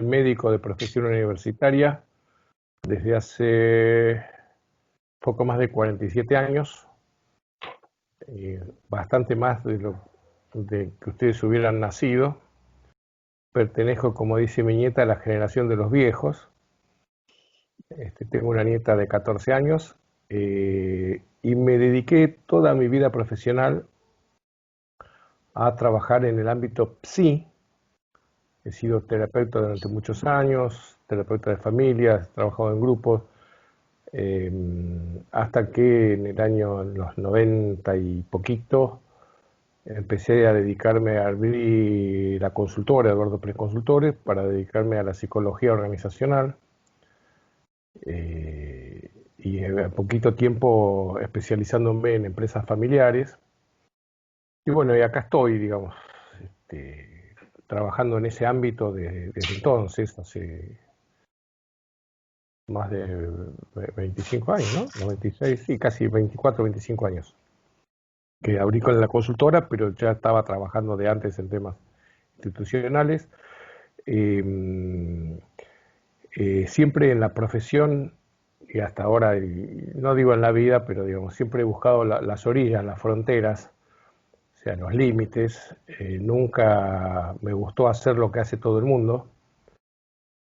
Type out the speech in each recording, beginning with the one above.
médico de profesión universitaria desde hace poco más de 47 años, bastante más de lo de que ustedes hubieran nacido. Pertenezco, como dice mi nieta, a la generación de los viejos. Tengo una nieta de 14 años y me dediqué toda mi vida profesional a trabajar en el ámbito PSI. He sido terapeuta durante muchos años, terapeuta de familias, he trabajado en grupos, hasta que en los 90 y poquito, empecé a dedicarme a abrir la consultora, Eduardo Pérez Consultores, para dedicarme a la psicología organizacional. Y en poquito tiempo especializándome en empresas familiares. Y bueno, y acá estoy, digamos, trabajando en ese ámbito desde entonces, hace más de 25 años, ¿no? 96, sí, casi 24, 25 años. Que abrí con la consultora, pero ya estaba trabajando de antes en temas institucionales. Siempre en la profesión, y hasta ahora, no digo en la vida, pero digamos, siempre he buscado las orillas, las fronteras, o sea, los límites. Nunca me gustó hacer lo que hace todo el mundo.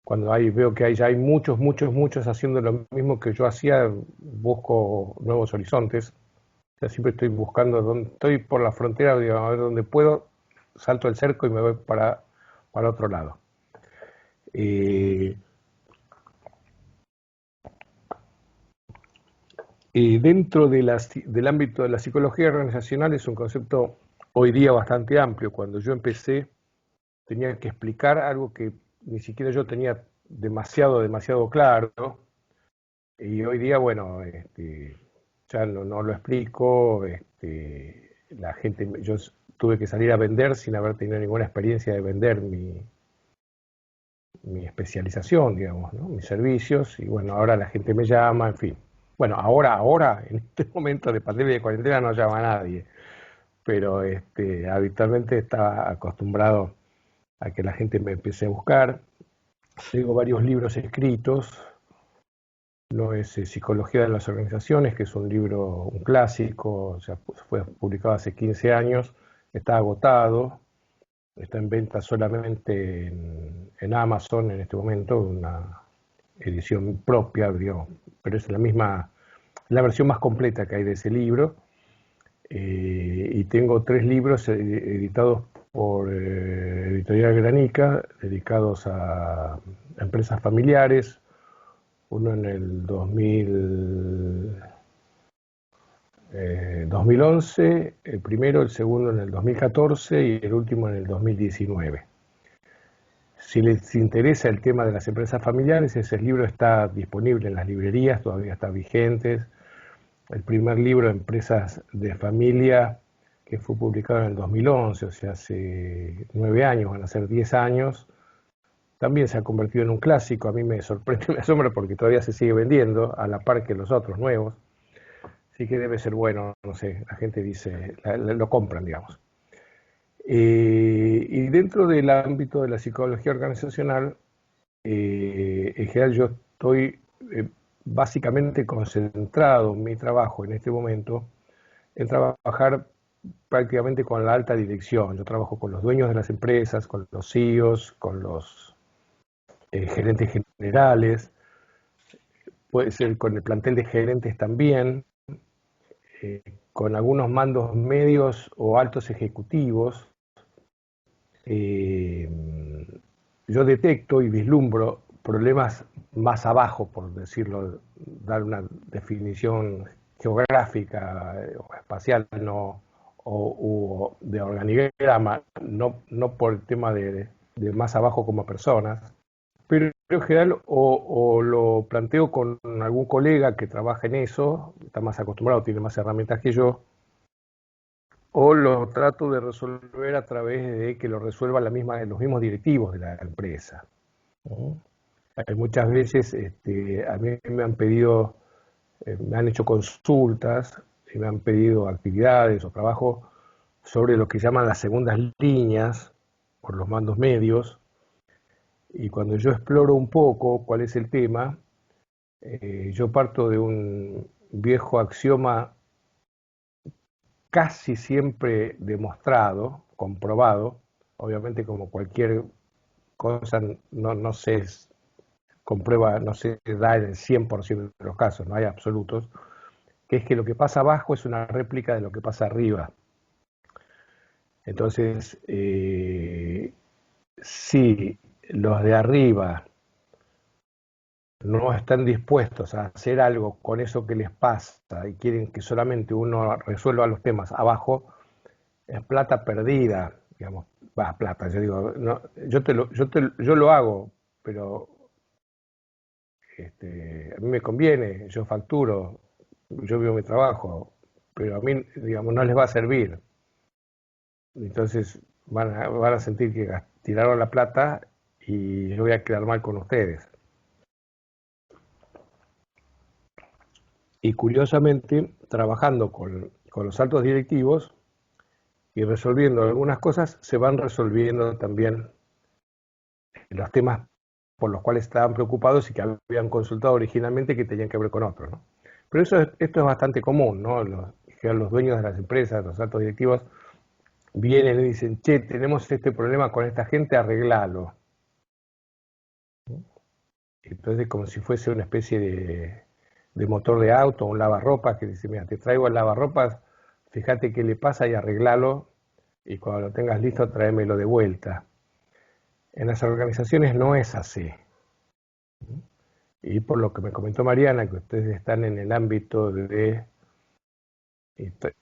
Cuando veo que ya hay muchos haciendo lo mismo que yo hacía, busco nuevos horizontes. O sea, siempre estoy buscando, estoy por la frontera, digamos, a ver dónde puedo, salto el cerco y me voy para otro lado. Dentro del ámbito de la psicología organizacional es un concepto hoy día bastante amplio. Cuando yo empecé tenía que explicar algo que ni siquiera yo tenía demasiado claro, y hoy día, bueno, ya no lo explico. La gente, yo tuve que salir a vender sin haber tenido ninguna experiencia de vender mi especialización, digamos, ¿no? Mis servicios, y bueno, ahora la gente me llama, en fin. Bueno, ahora, en este momento de pandemia y de cuarentena no llama a nadie, pero habitualmente estaba acostumbrado a que la gente me empiece a buscar. Tengo varios libros escritos. Uno es Psicología de las Organizaciones, que es un libro, un clásico, o sea, fue publicado hace 15 años, está agotado, está en venta solamente en Amazon en este momento, una edición propia, digamos, pero es la versión más completa que hay de ese libro. Y tengo 3 libros editados por Editorial Granica, dedicados a empresas familiares. Uno en el 2011, el primero, el segundo en el 2014 y el último en el 2019. Si les interesa el tema de las empresas familiares, ese libro está disponible en las librerías, todavía está vigente. El primer libro, Empresas de Familia, que fue publicado en el 2011, o sea, hace 9 años, van a ser 10 años, también se ha convertido en un clásico. A mí me sorprende, me asombra porque todavía se sigue vendiendo a la par que los otros nuevos. Así que debe ser bueno, no sé, la gente dice, lo compran, digamos. Y dentro del ámbito de la psicología organizacional, en general yo estoy básicamente concentrado en mi trabajo en este momento en trabajar prácticamente con la alta dirección. Yo trabajo con los dueños de las empresas, con los CEOs, con los gerentes generales, puede ser con el plantel de gerentes también, con algunos mandos medios o altos ejecutivos. Yo detecto y vislumbro problemas más abajo, por decirlo, dar una definición geográfica o espacial, no, o de organigrama, no por el tema de más abajo como personas, pero en general o lo planteo con algún colega que trabaja en eso, está más acostumbrado, tiene más herramientas que yo, o lo trato de resolver a través de que lo resuelvan los mismos directivos de la empresa, ¿no? Hay muchas veces a mí me han pedido, me han hecho consultas y me han pedido actividades o trabajo sobre lo que llaman las segundas líneas por los mandos medios, Y cuando yo exploro un poco cuál es el tema, yo parto de un viejo axioma casi siempre demostrado, comprobado, obviamente como cualquier cosa no se comprueba, no se da en el 100% de los casos, no hay absolutos, que es que lo que pasa abajo es una réplica de lo que pasa arriba. Entonces, si los de arriba no están dispuestos a hacer algo con eso que les pasa y quieren que solamente uno resuelva los temas abajo, es plata perdida, digamos, va, plata, yo digo, no, yo lo hago, pero a mí me conviene, yo facturo, yo vivo mi trabajo, pero a mí, digamos, no les va a servir. Entonces van a sentir que tiraron la plata y yo voy a quedar mal con ustedes. Y curiosamente, trabajando con los altos directivos y resolviendo algunas cosas, se van resolviendo también los temas por los cuales estaban preocupados y que habían consultado originalmente que tenían que ver con otros, ¿no? Pero esto es bastante común, ¿no? Los dueños de las empresas, los altos directivos, vienen y dicen, che, tenemos este problema con esta gente, arreglalo. Entonces, como si fuese una especie de motor de auto, un lavarropas, que dice, mira, te traigo el lavarropas, fíjate qué le pasa y arreglalo, y cuando lo tengas listo, tráemelo de vuelta. En las organizaciones no es así. Y por lo que me comentó Mariana, que ustedes están en el ámbito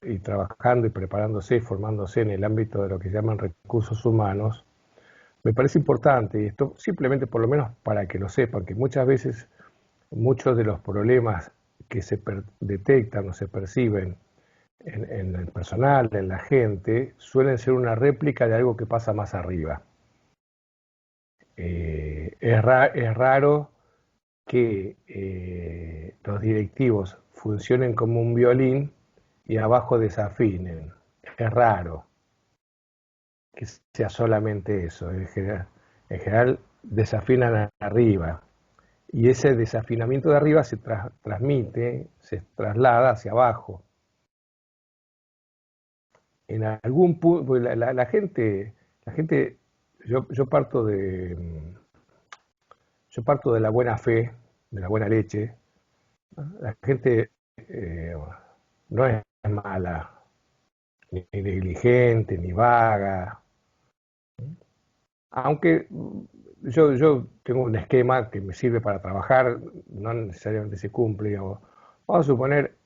y trabajando y preparándose, formándose en el ámbito de lo que llaman recursos humanos, me parece importante, y esto simplemente por lo menos para que lo sepan, que muchas veces muchos de los problemas que se detectan o se perciben en el personal, en la gente, suelen ser una réplica de algo que pasa más arriba. Es raro que los directivos funcionen como un violín y abajo desafinen. Es raro que sea solamente eso. En general desafinan arriba. Y ese desafinamiento de arriba se transmite, se traslada hacia abajo. En algún punto, la gente, yo parto de la buena fe, de la buena leche. La gente no es mala, ni negligente, ni vaga. Aunque yo tengo un esquema que me sirve para trabajar, no necesariamente se cumple. Digamos. Vamos a suponer,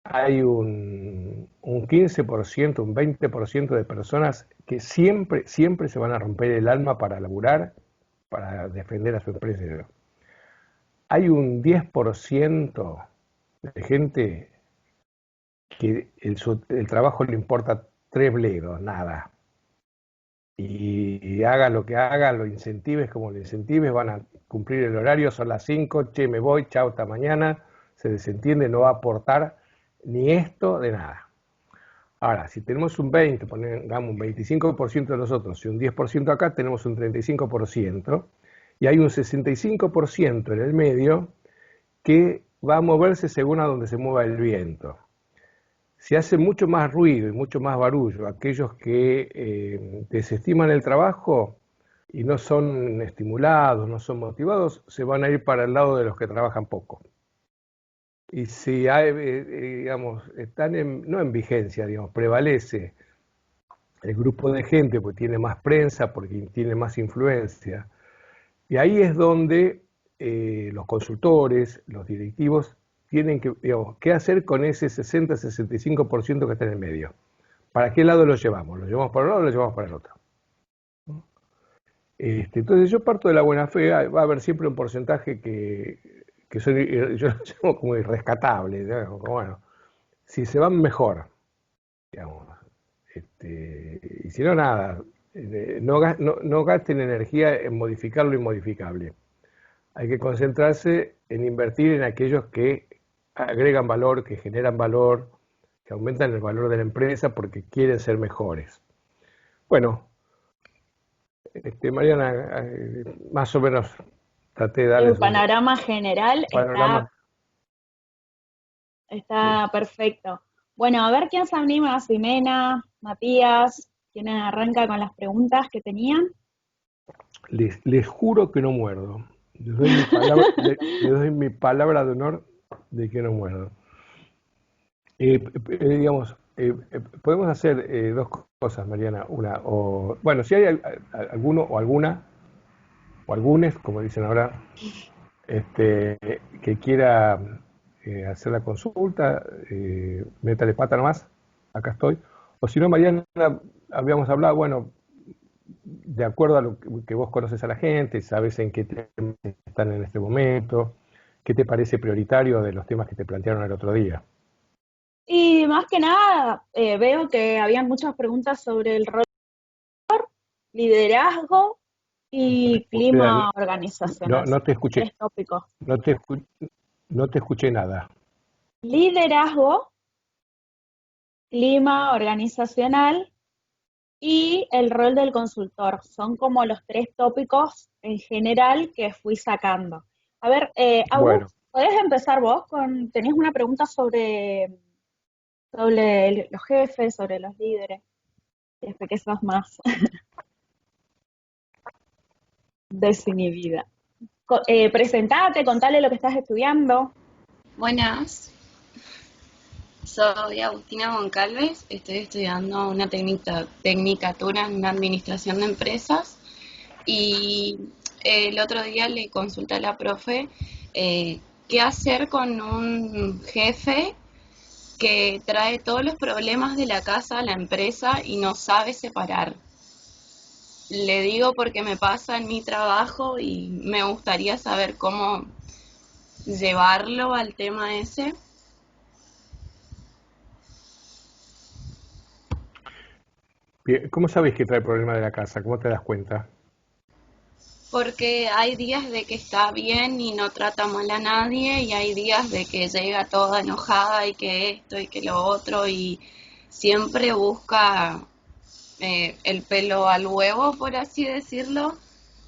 hay un 15%, un 20% de personas que siempre, siempre se van a romper el alma para laburar, para defender a su empresa. Hay un 10% de gente que el trabajo le importa tres bledos, nada. Y haga lo que haga, lo incentives como lo incentives, van a cumplir el horario, son las 5, che, me voy, chao, hasta mañana, se desentiende, no va a aportar ni esto de nada. Ahora, si tenemos un 20, pongamos un 25% de nosotros y un 10% acá, tenemos un 35%, y hay un 65% en el medio que va a moverse según a donde se mueva el viento. Se hace mucho más ruido y mucho más barullo aquellos que desestiman el trabajo y no son estimulados, no son motivados, se van a ir para el lado de los que trabajan poco. Y si hay, digamos, están no en vigencia, digamos, prevalece el grupo de gente porque tiene más prensa, porque tiene más influencia. Y ahí es donde los consultores, los directivos, tienen que, digamos, qué hacer con ese 60-65% que está en el medio. ¿Para qué lado lo llevamos? ¿Lo llevamos para un lado o lo llevamos para el otro? Entonces yo parto de la buena fe, va a haber siempre un porcentaje que son, yo lo llamo como irrescatable, ¿no? Como, bueno, si se van mejor, digamos, y si no, nada, no gasten energía en modificar lo inmodificable. Hay que concentrarse en invertir en aquellos que agregan valor, que generan valor, que aumentan el valor de la empresa porque quieren ser mejores. Bueno, Mariana, más o menos traté de El darles un panorama general panorama. Sí. está perfecto. Bueno, a ver quién se anima, Ximena, Matías, quién arranca con las preguntas que tenían. Les juro que no muerdo. Les doy mi palabra, les doy mi palabra de honor de que no muerdo. Digamos, podemos hacer dos cosas, Mariana. Una, o bueno, si hay alguno o alguna, o algunos, como dicen ahora, que quiera hacer la consulta, métale pata nomás, acá estoy. O si no, Mariana, habíamos hablado, bueno, de acuerdo a lo que vos conoces a la gente, sabes en qué temas están en este momento, qué te parece prioritario de los temas que te plantearon el otro día. Y más que nada, veo que habían muchas preguntas sobre el rol, liderazgo y Mira, clima no, organizacional. no te Son los escuché, tres tópicos. no te, no te escuché nada. Liderazgo, clima organizacional y el rol del consultor. Son como los tres tópicos en general que fui sacando. A ver, Agus, Bueno, ¿podés empezar vos tenías una pregunta sobre los jefes, sobre los líderes? Desde que sos más desinhibida. Presentate, contale lo que estás estudiando. Buenas, soy Agustina Goncalves, estoy estudiando una tecnicatura en administración de empresas y el otro día le consulté a la profe qué hacer con un jefe que trae todos los problemas de la casa a la empresa y no sabe separar. Le digo porque me pasa en mi trabajo y me gustaría saber cómo llevarlo al tema ese. bien, ¿cómo sabes que trae problema de la casa? ¿Cómo te das cuenta? Porque hay días de que está bien y no trata mal a nadie y hay días de que llega toda enojada y que esto y que lo otro y siempre busca el pelo al huevo, por así decirlo,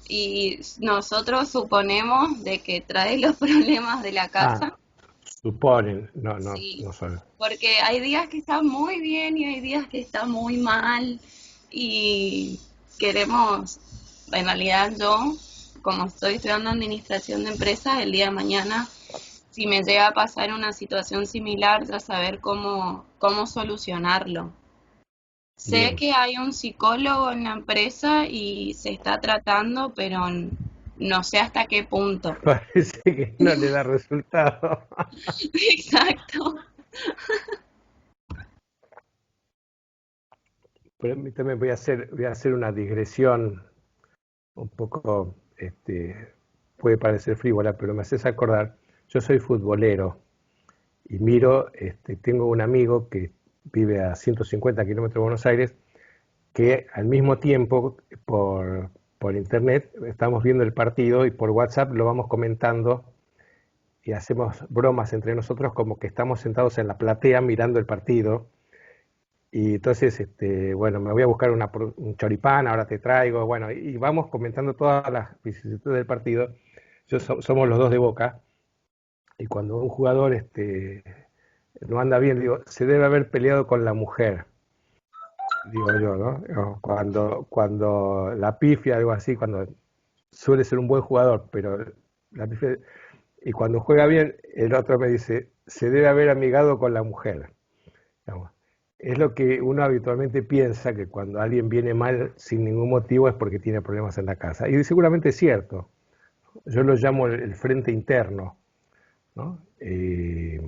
y nosotros suponemos de que trae los problemas de la Ah, casa. suponen, no, no, Sí, no son. porque hay días que está muy bien y hay días que está muy mal y queremos, en realidad yo, como estoy estudiando administración de empresas, el día de mañana, si me llega a pasar una situación similar, ya saber cómo solucionarlo. Sé Bien. que hay un psicólogo en la empresa y se está tratando, pero no sé hasta qué punto. Parece que no le da resultado. Exacto. Permítame, voy a hacer una digresión un poco, puede parecer frívola, pero me haces acordar. Yo soy futbolero y miro, tengo un amigo que vive a 150 kilómetros de Buenos Aires, que al mismo tiempo, por internet, estamos viendo el partido y por WhatsApp lo vamos comentando y hacemos bromas entre nosotros como que estamos sentados en la platea mirando el partido. Y entonces, bueno, me voy a buscar un choripán, ahora te traigo, bueno, y vamos comentando todas las vicisitudes del partido. Somos los dos de Boca, y cuando un jugador no anda bien, digo, se debe haber peleado con la mujer, digo yo, ¿no? Cuando la pifia, algo así, cuando suele ser un buen jugador, pero la pifia, y cuando juega bien, el otro me dice, se debe haber amigado con la mujer. Digamos. Es lo que uno habitualmente piensa, que cuando alguien viene mal sin ningún motivo es porque tiene problemas en la casa. Y seguramente es cierto. Yo lo llamo el frente interno, ¿no? De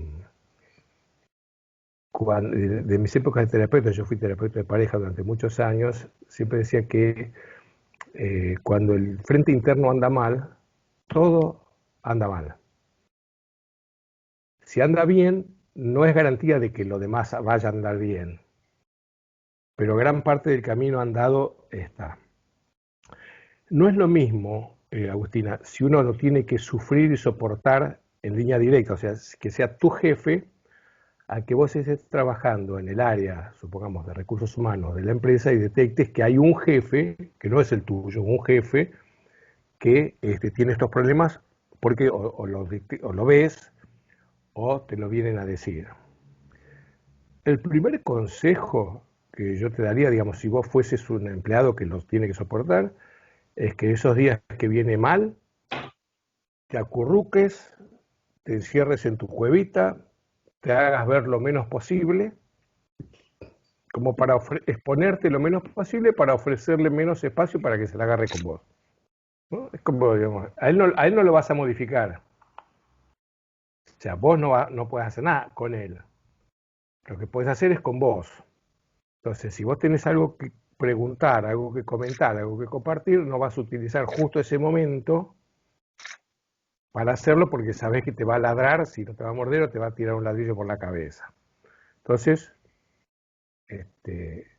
mis épocas de terapeuta, yo fui terapeuta de pareja durante muchos años, siempre decía que cuando el frente interno anda mal, todo anda mal. Si anda bien, no es garantía de que lo demás vaya a andar bien, pero gran parte del camino andado está. No es lo mismo, Agustina, si uno lo tiene que sufrir y soportar en línea directa, o sea, que sea tu jefe, a que vos estés trabajando en el área, supongamos, de recursos humanos de la empresa y detectes que hay un jefe, que no es el tuyo, un jefe que tiene estos problemas porque o lo ves o te lo vienen a decir. El primer consejo que yo te daría, digamos, si vos fueses un empleado que los tiene que soportar, es que esos días que viene mal, te acurruques, te encierres en tu cuevita, te hagas ver lo menos posible, como para exponerte lo menos posible para ofrecerle menos espacio para que se la agarre con vos, ¿no? Es como, digamos, a él no lo vas a modificar. O sea, vos no puedes hacer nada con él. Lo que puedes hacer es con vos. Entonces, si vos tenés algo que preguntar, algo que comentar, algo que compartir, no vas a utilizar justo ese momento para hacerlo porque sabés que te va a ladrar, si no te va a morder o te va a tirar un ladrillo por la cabeza. Entonces,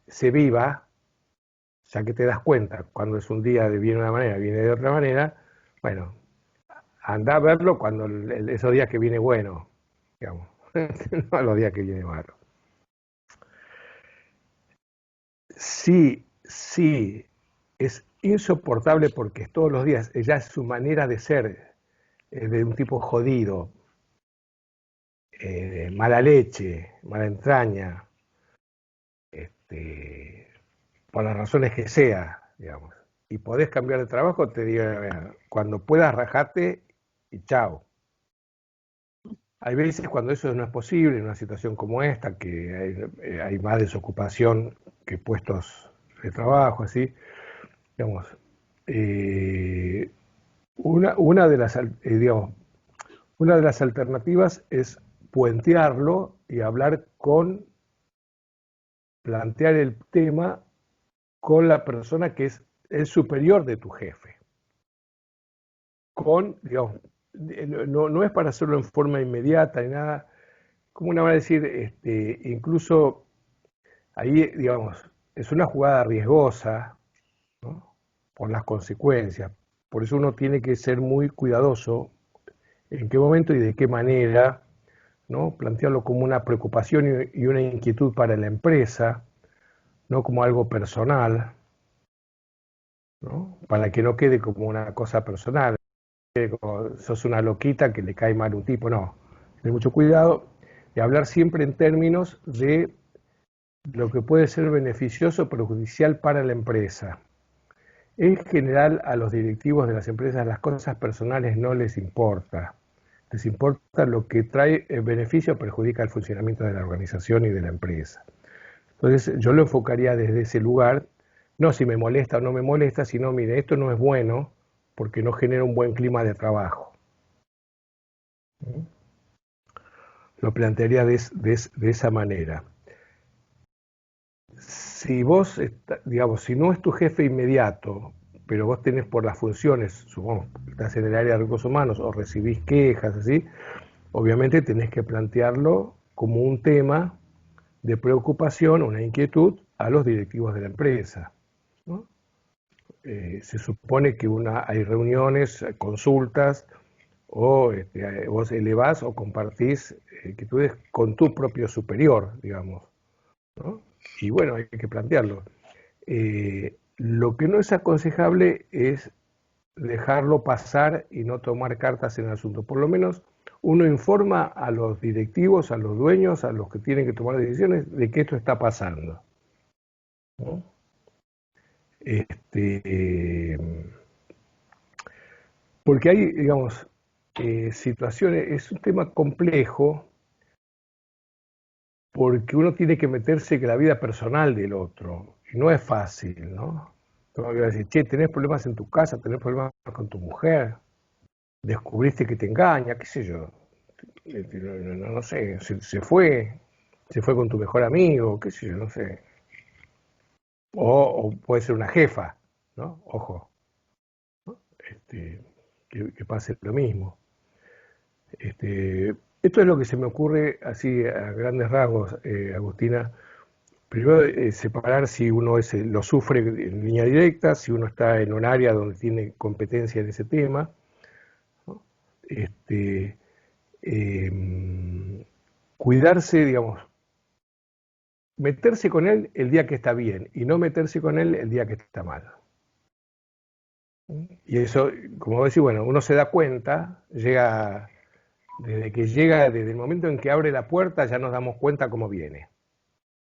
se viva, ya que te das cuenta cuando es un día de viene de una manera, viene de otra manera, bueno, anda a verlo cuando esos días que viene bueno, digamos, no los días que viene malo. Sí, sí, es insoportable porque es todos los días, ya es su manera de ser, de un tipo jodido, mala leche, mala entraña, por las razones que sea, digamos. Y podés cambiar de trabajo, te digo, cuando puedas rajate y chao. Hay veces cuando eso no es posible, en una situación como esta, que hay más desocupación que puestos de trabajo, así, digamos, una de las, digamos, una de las alternativas es puentearlo y plantear el tema con la persona que es el superior de tu jefe. Digamos, no es para hacerlo en forma inmediata ni nada, como una manera de decir, incluso ahí, digamos, es una jugada riesgosa, ¿no? Por las consecuencias. Por eso uno tiene que ser muy cuidadoso en qué momento y de qué manera, ¿no? Plantearlo como una preocupación y una inquietud para la empresa, no como algo personal, ¿no? Para que no quede como una cosa personal, como sos una loquita que le cae mal un tipo, no. Ten mucho cuidado y hablar siempre en términos de lo que puede ser beneficioso o perjudicial para la empresa. En general, a los directivos de las empresas las cosas personales no les importa. Les importa lo que trae beneficio o perjudica el funcionamiento de la organización y de la empresa. Entonces, yo lo enfocaría desde ese lugar, no si me molesta o no me molesta, sino, mire, esto no es bueno porque no genera un buen clima de trabajo. Lo plantearía de esa manera. Si vos, digamos, si no es tu jefe inmediato, pero vos tenés por las funciones, supongamos, estás en el área de recursos humanos o recibís quejas, así, obviamente tenés que plantearlo como un tema de preocupación, una inquietud a los directivos de la empresa, ¿no? Se supone que hay reuniones, consultas, o vos elevás o compartís inquietudes con tu propio superior, digamos, ¿no? Y bueno, hay que plantearlo. Lo que no es aconsejable es dejarlo pasar y no tomar cartas en el asunto. Por lo menos uno informa a los directivos, a los dueños, a los que tienen que tomar decisiones de que esto está pasando, ¿no? Porque hay, digamos, situaciones, es un tema complejo porque uno tiene que meterse en la vida personal del otro y no es fácil, ¿no? Tengo que decir, che, tenés problemas en tu casa, tenés problemas con tu mujer, descubriste que te engaña, qué sé yo, no sé, se fue con tu mejor amigo, qué sé yo, no sé. O puede ser una jefa, ¿no? Ojo, ¿no? Que pase lo mismo. Esto es lo que se me ocurre así a grandes rasgos, Agustina. Primero, separar si uno lo sufre en línea directa, si uno está en un área donde tiene competencia en ese tema, ¿no? cuidarse, digamos, meterse con él el día que está bien y no meterse con él el día que está mal. Y eso, como decís, bueno, uno se da cuenta, desde el momento en que abre la puerta ya nos damos cuenta cómo viene.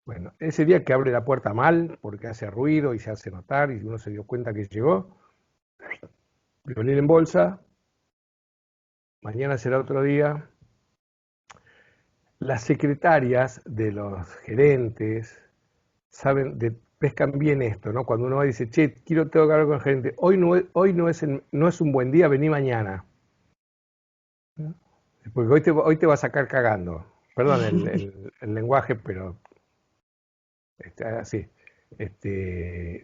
Bueno, ese día que abre la puerta mal, porque hace ruido y se hace notar, y uno se dio cuenta que llegó, violín en bolsa, mañana será otro día. Las secretarias de los gerentes pescan bien esto, ¿no? Cuando uno dice, che, tengo que hablar con el gerente, hoy no es un buen día, vení mañana. Porque hoy te va a sacar cagando. Perdón el lenguaje, pero así.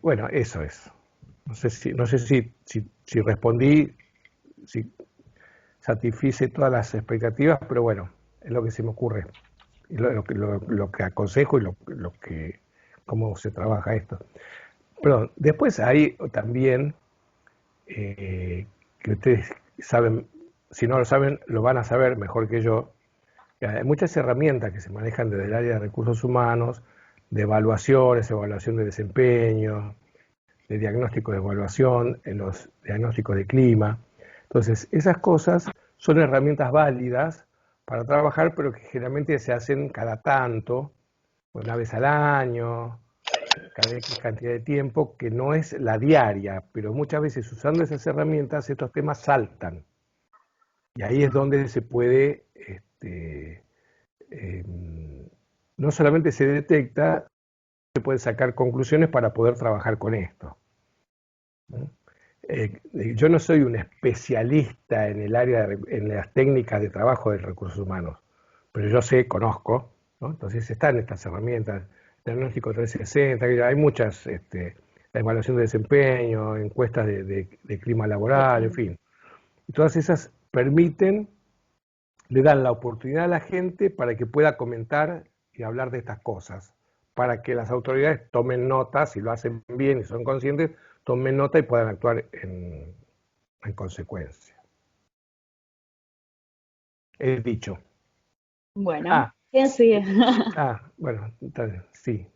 Bueno, eso es. No sé si respondí, si satisfice todas las expectativas, pero bueno, es lo que se me ocurre. Y lo que aconsejo y cómo se trabaja esto. Perdón, después hay también, que ustedes saben, si no lo saben, lo van a saber mejor que yo. Hay muchas herramientas que se manejan desde el área de recursos humanos, de evaluaciones, evaluación de desempeño, de diagnóstico de evaluación, en los diagnósticos de clima. Entonces, esas cosas son herramientas válidas para trabajar, pero que generalmente se hacen cada tanto, una vez al año, cada X cantidad de tiempo, que no es la diaria, pero muchas veces usando esas herramientas estos temas saltan. Y ahí es donde se puede, no solamente se detecta, se puede sacar conclusiones para poder trabajar con esto. Yo no soy un especialista en el área, en las técnicas de trabajo de recursos humanos, pero yo conozco, ¿no? Entonces están estas herramientas, diagnóstico 360, hay muchas, la evaluación de desempeño, encuestas de clima laboral, en fin. Y todas esas le dan la oportunidad a la gente para que pueda comentar y hablar de estas cosas, para que las autoridades tomen nota, si lo hacen bien y son conscientes, tomen nota y puedan actuar en consecuencia. He dicho. Bueno, ¿quién sigue? Bueno, entonces, sí.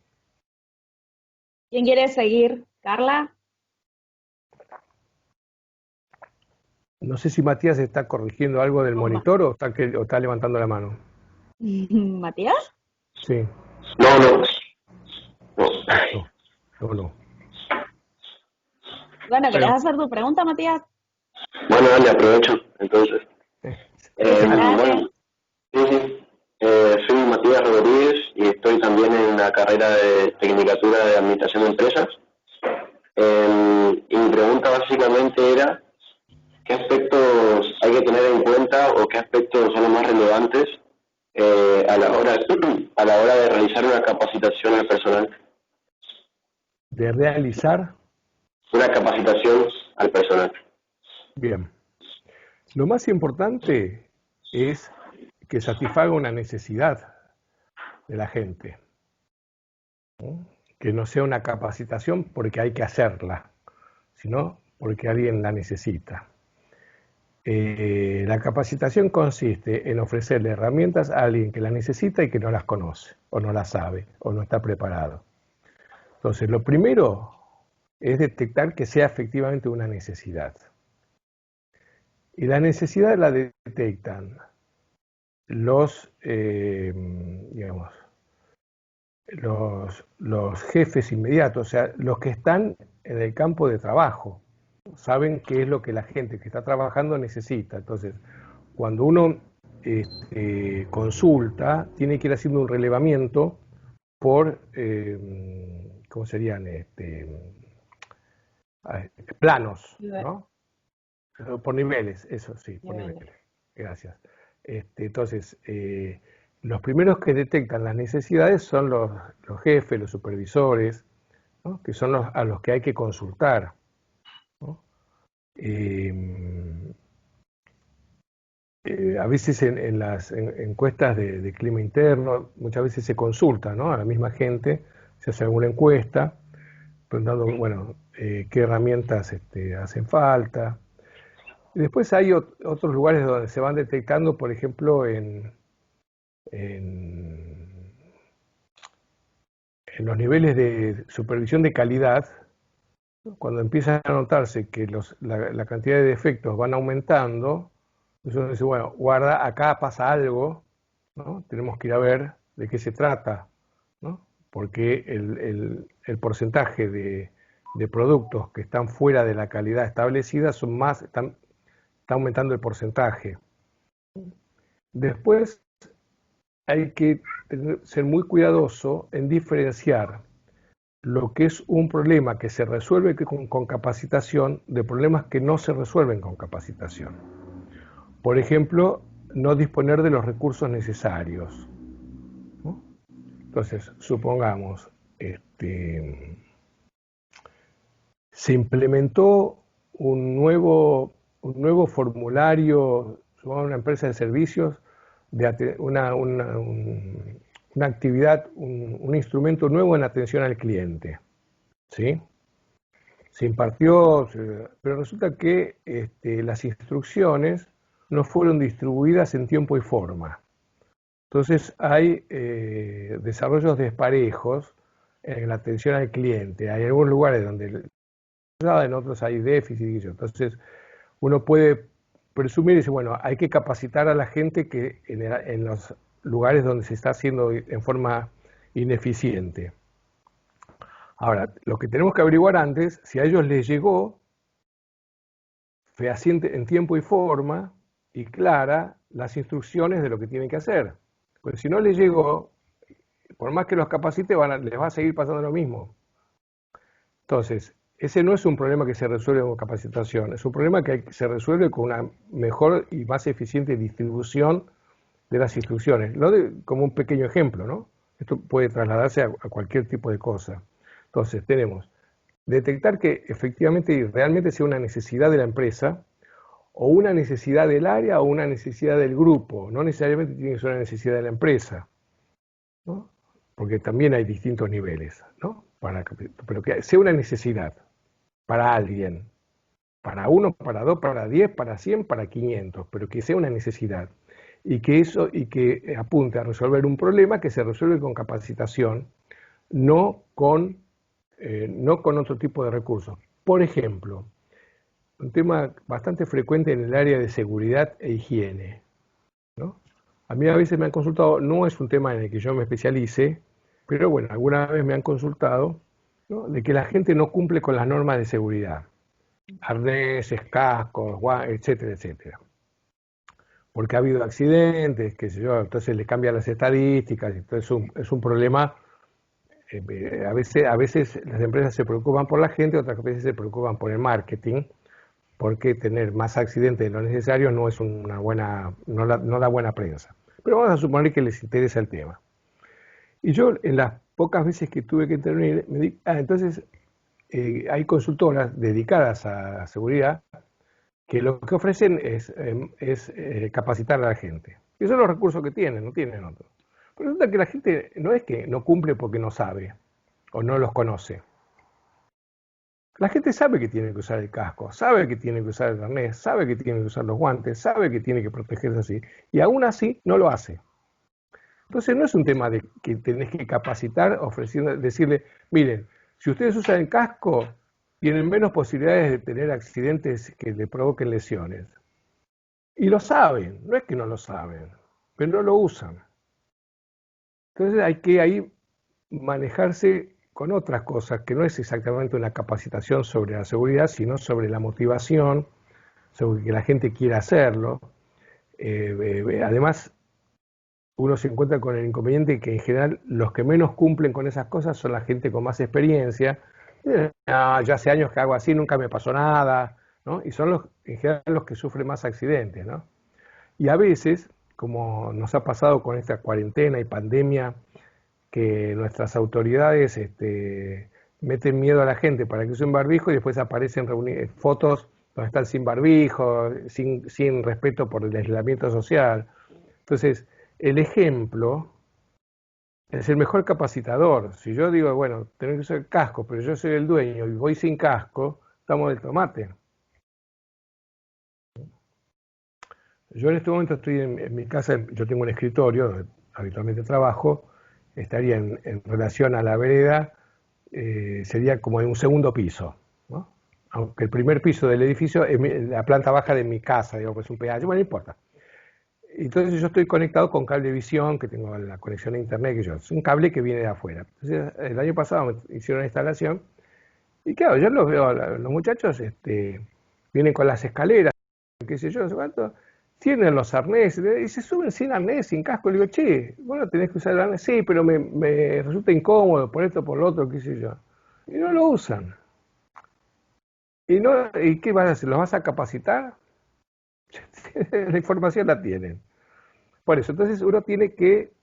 ¿Quién quiere seguir? ¿Carla? No sé si Matías está corrigiendo algo del monitor o está levantando la mano. ¿Matías? Sí. No. Bueno, ¿querés hacer tu pregunta, Matías? Bueno, dale, aprovecho, entonces. Bueno, sí. Soy Matías Rodríguez y estoy también en la carrera de Tecnicatura de Administración de Empresas. Y mi pregunta básicamente era, ¿qué aspectos hay que tener en cuenta o qué aspectos son los más relevantes a la hora de realizar una capacitación al personal? ¿De realizar? Una capacitación al personal. Bien. Lo más importante es que satisfaga una necesidad de la gente, ¿no? Que no sea una capacitación porque hay que hacerla, sino porque alguien la necesita. La capacitación consiste en ofrecerle herramientas a alguien que la necesita y que no las conoce, o no las sabe, o no está preparado. Entonces, lo primero es detectar que sea efectivamente una necesidad. Y la necesidad la detectan los jefes inmediatos, o sea, los que están en el campo de trabajo, saben qué es lo que la gente que está trabajando necesita. Entonces, cuando uno consulta, tiene que ir haciendo un relevamiento por, ¿cómo serían? Planos, ¿no? Por niveles, eso sí, por niveles. Gracias. Entonces, los primeros que detectan las necesidades son los jefes, los supervisores, ¿no? Que son a los que hay que consultar, ¿no? A veces en las encuestas de clima interno, muchas veces se consulta, ¿no? A la misma gente, se hace alguna encuesta, preguntando, bueno, qué herramientas hacen falta. Y después hay otros lugares donde se van detectando, por ejemplo, en, en los niveles de supervisión de calidad, cuando empieza a notarse que la cantidad de defectos van aumentando, uno dice, bueno, guarda, acá pasa algo, ¿no? Tenemos que ir a ver de qué se trata, ¿no? Porque el porcentaje de productos que están fuera de la calidad establecida son más, está aumentando el porcentaje. Después hay que ser muy cuidadoso en diferenciar lo que es un problema que se resuelve con capacitación de problemas que no se resuelven con capacitación. Por ejemplo, no disponer de los recursos necesarios, ¿no? Entonces, supongamos, se implementó un nuevo formulario, supongamos una empresa de servicios, de una actividad, un instrumento nuevo en atención al cliente, ¿sí? Se impartió, pero resulta que las instrucciones no fueron distribuidas en tiempo y forma. Entonces hay desarrollos desparejos en la atención al cliente. Hay algunos lugares donde, en otros hay déficit. Entonces uno puede presumir y decir, bueno, hay que capacitar a la gente que en los lugares donde se está haciendo en forma ineficiente. Ahora, lo que tenemos que averiguar antes, si a ellos les llegó fehaciente en tiempo y forma y clara las instrucciones de lo que tienen que hacer. Porque si no les llegó, por más que los capacite, les va a seguir pasando lo mismo. Entonces, ese no es un problema que se resuelve con capacitación, es un problema que se resuelve con una mejor y más eficiente distribución de las instrucciones. Como un pequeño ejemplo, ¿no? Esto puede trasladarse a cualquier tipo de cosa. Entonces, tenemos detectar que efectivamente y realmente sea una necesidad de la empresa, o una necesidad del área, o una necesidad del grupo. No necesariamente tiene que ser una necesidad de la empresa, ¿no? Porque también hay distintos niveles, ¿no? Pero que sea una necesidad para alguien, para uno, para dos, para 10, para 100, para 500, pero que sea una necesidad. Y que apunte a resolver un problema que se resuelve con capacitación, no con otro tipo de recursos. Por ejemplo, un tema bastante frecuente en el área de seguridad e higiene, ¿no? A mí a veces me han consultado, no es un tema en el que yo me especialice, pero bueno, alguna vez me han consultado, ¿no?, de que la gente no cumple con las normas de seguridad, arneses, cascos, etcétera, etcétera. Porque ha habido accidentes, qué sé yo, entonces le cambian las estadísticas, entonces es un problema. A veces las empresas se preocupan por la gente, otras veces se preocupan por el marketing, porque tener más accidentes de lo necesario no es no da buena prensa. Pero vamos a suponer que les interesa el tema. Y yo, en las pocas veces que tuve que intervenir, me di, entonces hay consultoras dedicadas a seguridad que lo que ofrecen es capacitar a la gente. Y esos son los recursos que tienen, no tienen otros. Pero resulta que la gente no es que no cumple porque no sabe o no los conoce. La gente sabe que tiene que usar el casco, sabe que tiene que usar el arnés, sabe que tiene que usar los guantes, sabe que tiene que protegerse así, y aún así no lo hace. Entonces no es un tema de que tenés que capacitar, decirle, miren, si ustedes usan el casco, tienen menos posibilidades de tener accidentes que le provoquen lesiones. Y lo saben, no es que no lo saben, pero no lo usan. Entonces hay que ahí manejarse con otras cosas, que no es exactamente una capacitación sobre la seguridad, sino sobre la motivación, sobre que la gente quiera hacerlo. Además, uno se encuentra con el inconveniente que en general los que menos cumplen con esas cosas son la gente con más experiencia. Ya hace años que hago así, nunca me pasó nada, ¿no? Y son en general los que sufren más accidentes, ¿no? Y a veces, como nos ha pasado con esta cuarentena y pandemia, que nuestras autoridades meten miedo a la gente para que use un barbijo y después aparecen fotos donde están sin barbijo, sin respeto por el aislamiento social. Entonces, el ejemplo es el mejor capacitador. Si yo digo, bueno, tengo que usar el casco, pero yo soy el dueño y voy sin casco, estamos del tomate. Yo en este momento estoy en mi casa, yo tengo un escritorio donde habitualmente trabajo, estaría en relación a la vereda, sería como en un segundo piso, ¿no? Aunque el primer piso del edificio es la planta baja de mi casa, digamos, que es un pedazo, bueno, no importa. Entonces yo estoy conectado con cablevisión, que tengo la conexión a internet, es un cable que viene de afuera. Entonces el año pasado me hicieron la instalación, y claro, yo los veo, los muchachos vienen con las escaleras, qué sé yo, no sé cuánto, tienen los arneses, y se suben sin arnés, sin casco. Le digo, che, bueno, tenés que usar el arnés, sí, pero me resulta incómodo por esto, por lo otro, qué sé yo. Y no lo usan. ¿Y qué vas a hacer? ¿Los vas a capacitar? La información la tienen. Por eso, entonces uno tiene que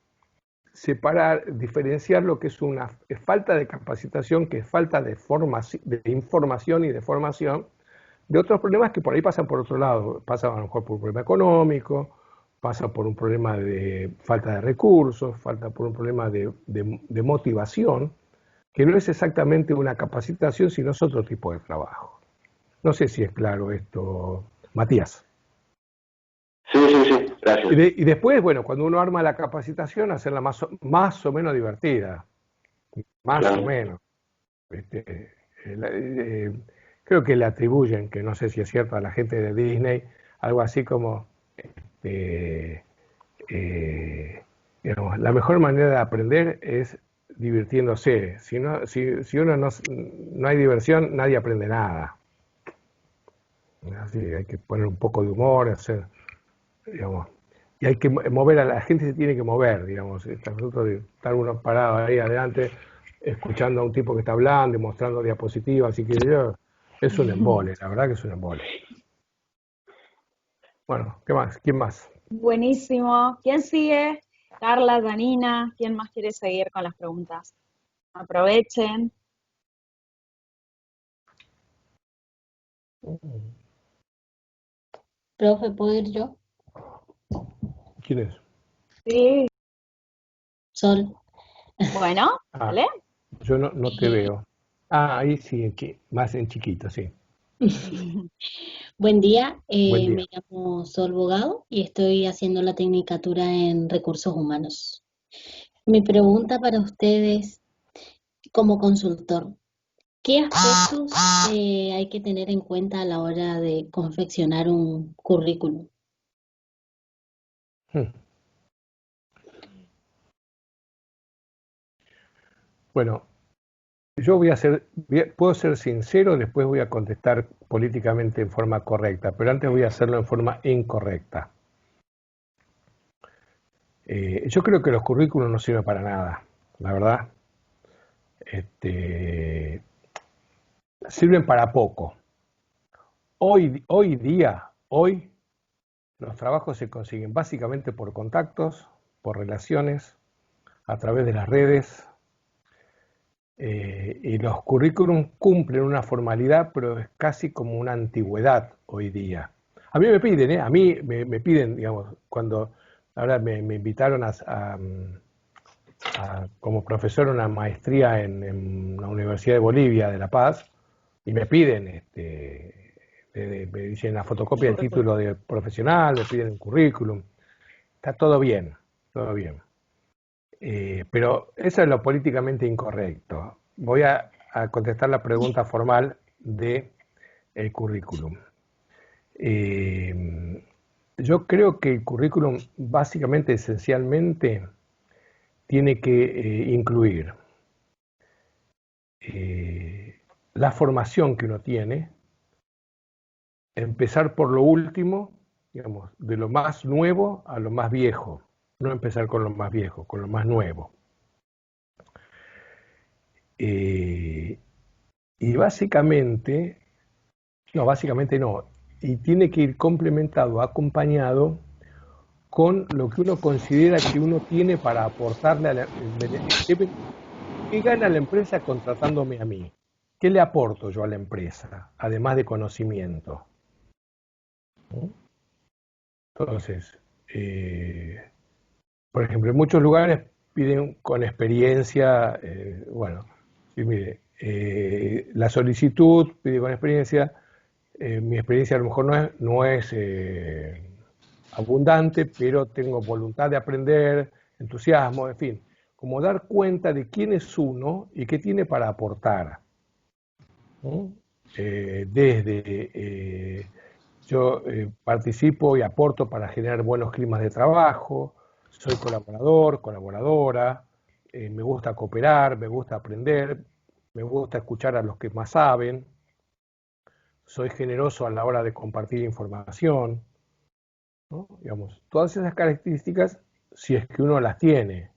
separar, diferenciar lo que es una falta de capacitación, que es falta de información y de formación, de otros problemas que por ahí pasan por otro lado. Pasan a lo mejor por un problema económico, pasa por un problema de falta de recursos, falta por un problema de motivación, que no es exactamente una capacitación, sino es otro tipo de trabajo. No sé si es claro esto, Matías. Sí, gracias. Y después, bueno, cuando uno arma la capacitación, hacerla más o menos divertida, más Claro. o menos. Creo que le atribuyen, que no sé si es cierto, a la gente de Disney, algo así como, eh, digamos, la mejor manera de aprender es divirtiéndose. Si uno no hay diversión, nadie aprende nada. Así, hay que poner un poco de humor, digamos, y hay que mover, a la gente se tiene que mover, digamos. Nosotros de estar uno parado ahí adelante, escuchando a un tipo que está hablando y mostrando diapositivas, así que es un embole, la verdad que es un embole. Bueno, ¿qué más? ¿Quién más? Buenísimo. ¿ Quién sigue? Carla, Janina, ¿quién más quiere seguir con las preguntas? Aprovechen. Profe, ¿puedo ir yo? ¿Quién es? Sí. Sol. Bueno, ¿vale? Yo no te veo. Ahí sí, más en chiquito, sí. Buen día, Buen día. me llamo Sol Bogado y estoy haciendo la tecnicatura en recursos humanos. Mi pregunta para ustedes, como consultor, ¿qué aspectos hay que tener en cuenta a la hora de confeccionar un currículum? Bueno, yo puedo ser sincero, después voy a contestar políticamente en forma correcta, pero antes voy a hacerlo en forma incorrecta. Yo creo que los currículos no sirven para nada, la verdad. Sirven para poco. Hoy los trabajos se consiguen básicamente por contactos, por relaciones, a través de las redes, y los currículums cumplen una formalidad, pero es casi como una antigüedad hoy día. A mí me piden, a mí me piden, digamos, cuando ahora me invitaron como profesor a una maestría en la Universidad de Bolivia de La Paz, y me piden, me dicen la fotocopia del título de profesional, me piden el currículum. Está todo bien, todo bien. Pero eso es lo políticamente incorrecto. Voy a contestar la pregunta formal del currículum. Yo creo que el currículum básicamente, esencialmente, tiene que incluir la formación que uno tiene, empezar por lo último, digamos, de lo más nuevo a lo más viejo. No empezar con lo más viejo, con lo más nuevo. Y básicamente no, y tiene que ir complementado, acompañado con lo que uno considera que uno tiene para aportarle a ¿qué gana la empresa contratándome a mí? ¿Qué le aporto yo a la empresa, además de conocimiento? ¿No? Entonces, por ejemplo, en muchos lugares piden con experiencia, bueno, sí, mire, la solicitud pide con experiencia, mi experiencia a lo mejor no es abundante, pero tengo voluntad de aprender, entusiasmo, en fin, como dar cuenta de quién es uno y qué tiene para aportar, ¿no? Yo participo y aporto para generar buenos climas de trabajo, soy colaborador, colaboradora, me gusta cooperar, me gusta aprender, me gusta escuchar a los que más saben, soy generoso a la hora de compartir información, ¿no? Digamos, todas esas características, si es que uno las tiene,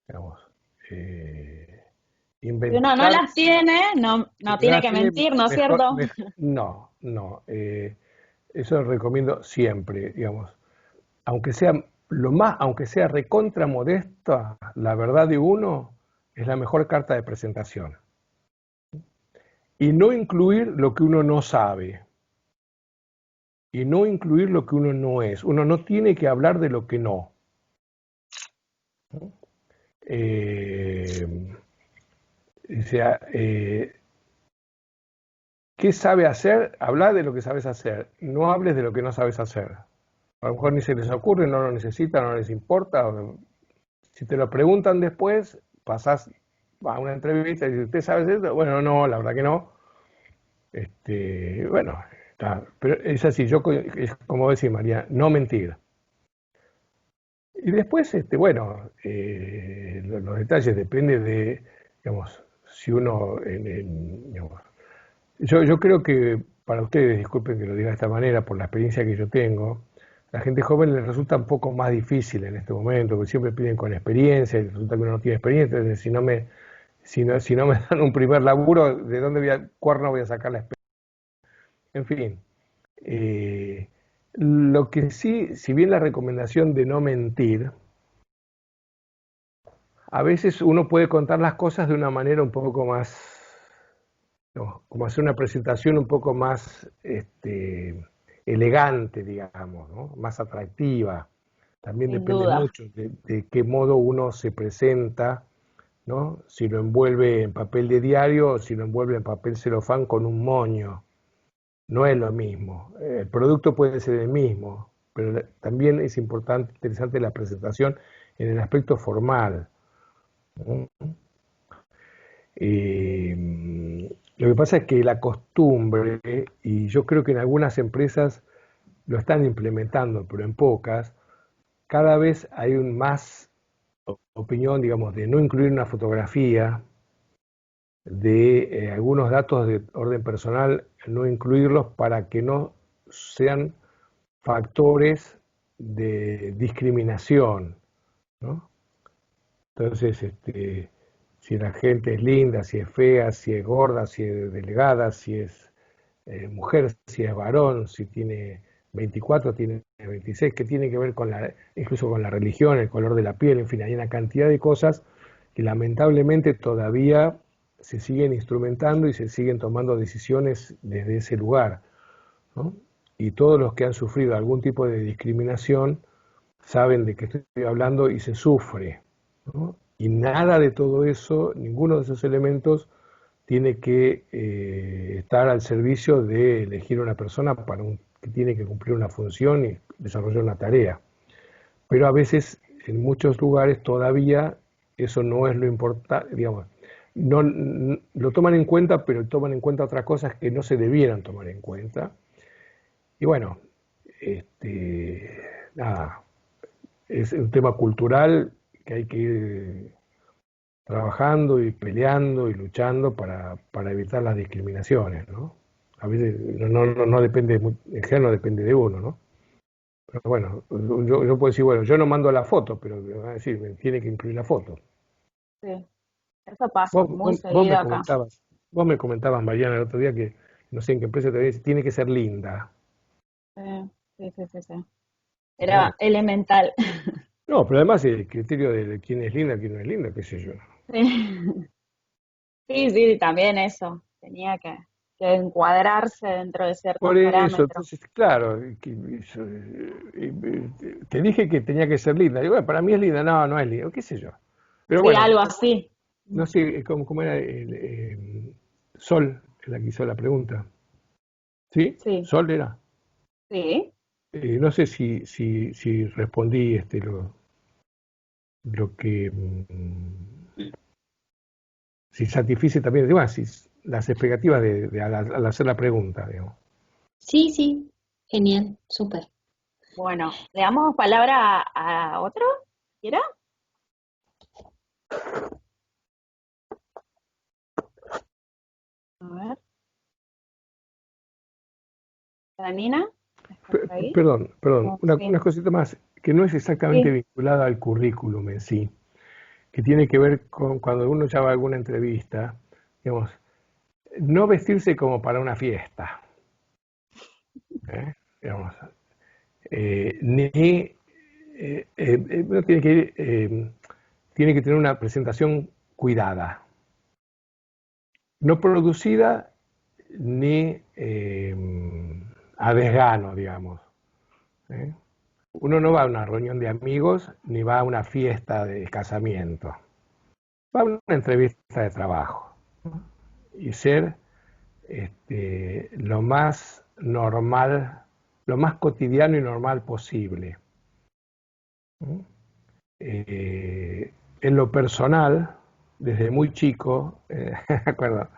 digamos, Si uno no inventar, las tiene, no si no tiene las que tiene, mentir, ¿no es mejor, cierto? no, no, eso lo recomiendo siempre, digamos, aunque sea aunque sea recontra modesta, la verdad de uno es la mejor carta de presentación. Y no incluir lo que uno no sabe. Y no incluir lo que uno no es. Uno no tiene que hablar de lo que no. O sea, ¿qué sabe hacer? Habla de lo que sabes hacer. No hables de lo que no sabes hacer. A lo mejor ni se les ocurre, no lo necesitan, no les importa. Si te lo preguntan después, pasás a una entrevista y dices, ¿usted sabe esto? Bueno, no, la verdad que no. Bueno, está. Pero es así, es como decía María, no mentir. Y después, bueno, los detalles depende de, digamos, si uno, digamos, yo creo que para ustedes, disculpen que lo diga de esta manera, por la experiencia que yo tengo, la gente joven les resulta un poco más difícil en este momento, porque siempre piden con experiencia y resulta que uno no tiene experiencia, entonces si no me dan un primer laburo, ¿de dónde cuerno voy a sacar la experiencia? En fin, lo que sí, si bien la recomendación de no mentir, a veces uno puede contar las cosas de una manera un poco más, no, como hacer una presentación un poco más elegante, digamos, ¿no? Más atractiva. También Sin depende duda. mucho de qué modo uno se presenta, ¿no? Si lo envuelve en papel de diario o si lo envuelve en papel celofán con un moño. No es lo mismo. El producto puede ser el mismo, pero también es importante, interesante la presentación en el aspecto formal, ¿no? Lo que pasa es que la costumbre, y yo creo que en algunas empresas lo están implementando, pero en pocas, cada vez hay más opinión, digamos, de no incluir una fotografía, de algunos datos de orden personal, no incluirlos para que no sean factores de discriminación, ¿no? Entonces, si la gente es linda, si es fea, si es gorda, si es delgada, si es mujer, si es varón, si tiene 24, tiene 26, que tiene que ver con incluso con la religión, el color de la piel, en fin, hay una cantidad de cosas que lamentablemente todavía se siguen instrumentando y se siguen tomando decisiones desde ese lugar, ¿no? Y todos los que han sufrido algún tipo de discriminación saben de qué estoy hablando y se sufre, ¿no? Y nada de todo eso, ninguno de esos elementos tiene que estar al servicio de elegir una persona que tiene que cumplir una función y desarrollar una tarea. Pero a veces, en muchos lugares, todavía eso no es lo importante, digamos, lo toman en cuenta, pero toman en cuenta otras cosas que no se debieran tomar en cuenta. Y bueno, nada, es un tema cultural que hay que ir trabajando y peleando y luchando para evitar las discriminaciones, ¿no? A veces no depende, en general no depende de uno, ¿no? Pero bueno, yo puedo decir, bueno, yo no mando la foto, pero me van a decir, me tiene que incluir la foto. Sí, eso pasa Vos, muy vos, vos seguido me acá. comentabas, vos me comentabas, Mariana, el otro día que no sé en qué empresa te dice, tiene que ser linda. Sí, sí, sí, sí. Bueno, Era elemental. no, pero además el criterio de quién es linda, quién no es linda, qué sé yo. Sí, sí, sí, también eso. Tenía que encuadrarse dentro de ciertos Por eso, parámetros. entonces, claro, te dije que tenía que ser linda. Digo, bueno, para mí es linda, no, no es linda, qué sé yo. Pero Sí, bueno, algo así. no sé cómo era Sol, la que hizo la pregunta. ¿Sí? Sí, Sol era. sí. No sé si respondí lo que si satisface también, bueno, si las expectativas al hacer la pregunta, digamos. Sí, sí, genial, súper. Bueno, le damos palabra a otro, ¿quiera? A ver. Danina, ¿estás por ahí? Perdón, Oh, una sí. cosita más que no es exactamente Sí. vinculada al currículum en sí, que tiene que ver con cuando uno ya va a alguna entrevista, digamos, no vestirse como para una fiesta, ¿eh? Digamos, ni uno tiene que tener una presentación cuidada, no producida ni a desgano, digamos, ¿eh? Uno no va a una reunión de amigos ni va a una fiesta de casamiento, va a una entrevista de trabajo, ¿no? Y ser lo más normal, lo más cotidiano y normal posible, ¿no? En lo personal, desde muy chico, me acuerdo,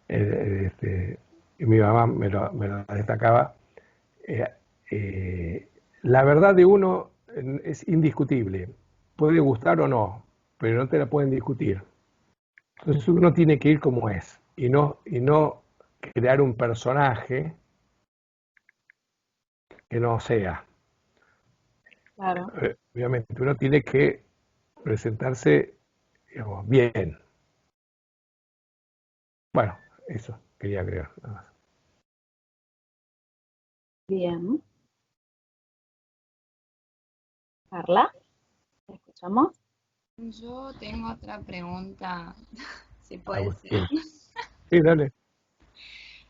y mi mamá me lo destacaba, eh, eh, la verdad de uno es indiscutible, puede gustar o no, pero no te la pueden discutir. Entonces uno tiene que ir como es y no crear un personaje que no sea. Claro. Obviamente uno tiene que presentarse, digamos, bien. Bueno, eso quería agregar, nada más. Bien. Carla, ¿te escuchamos? Yo tengo otra pregunta, si puede ser. Agustín. Sí, dale.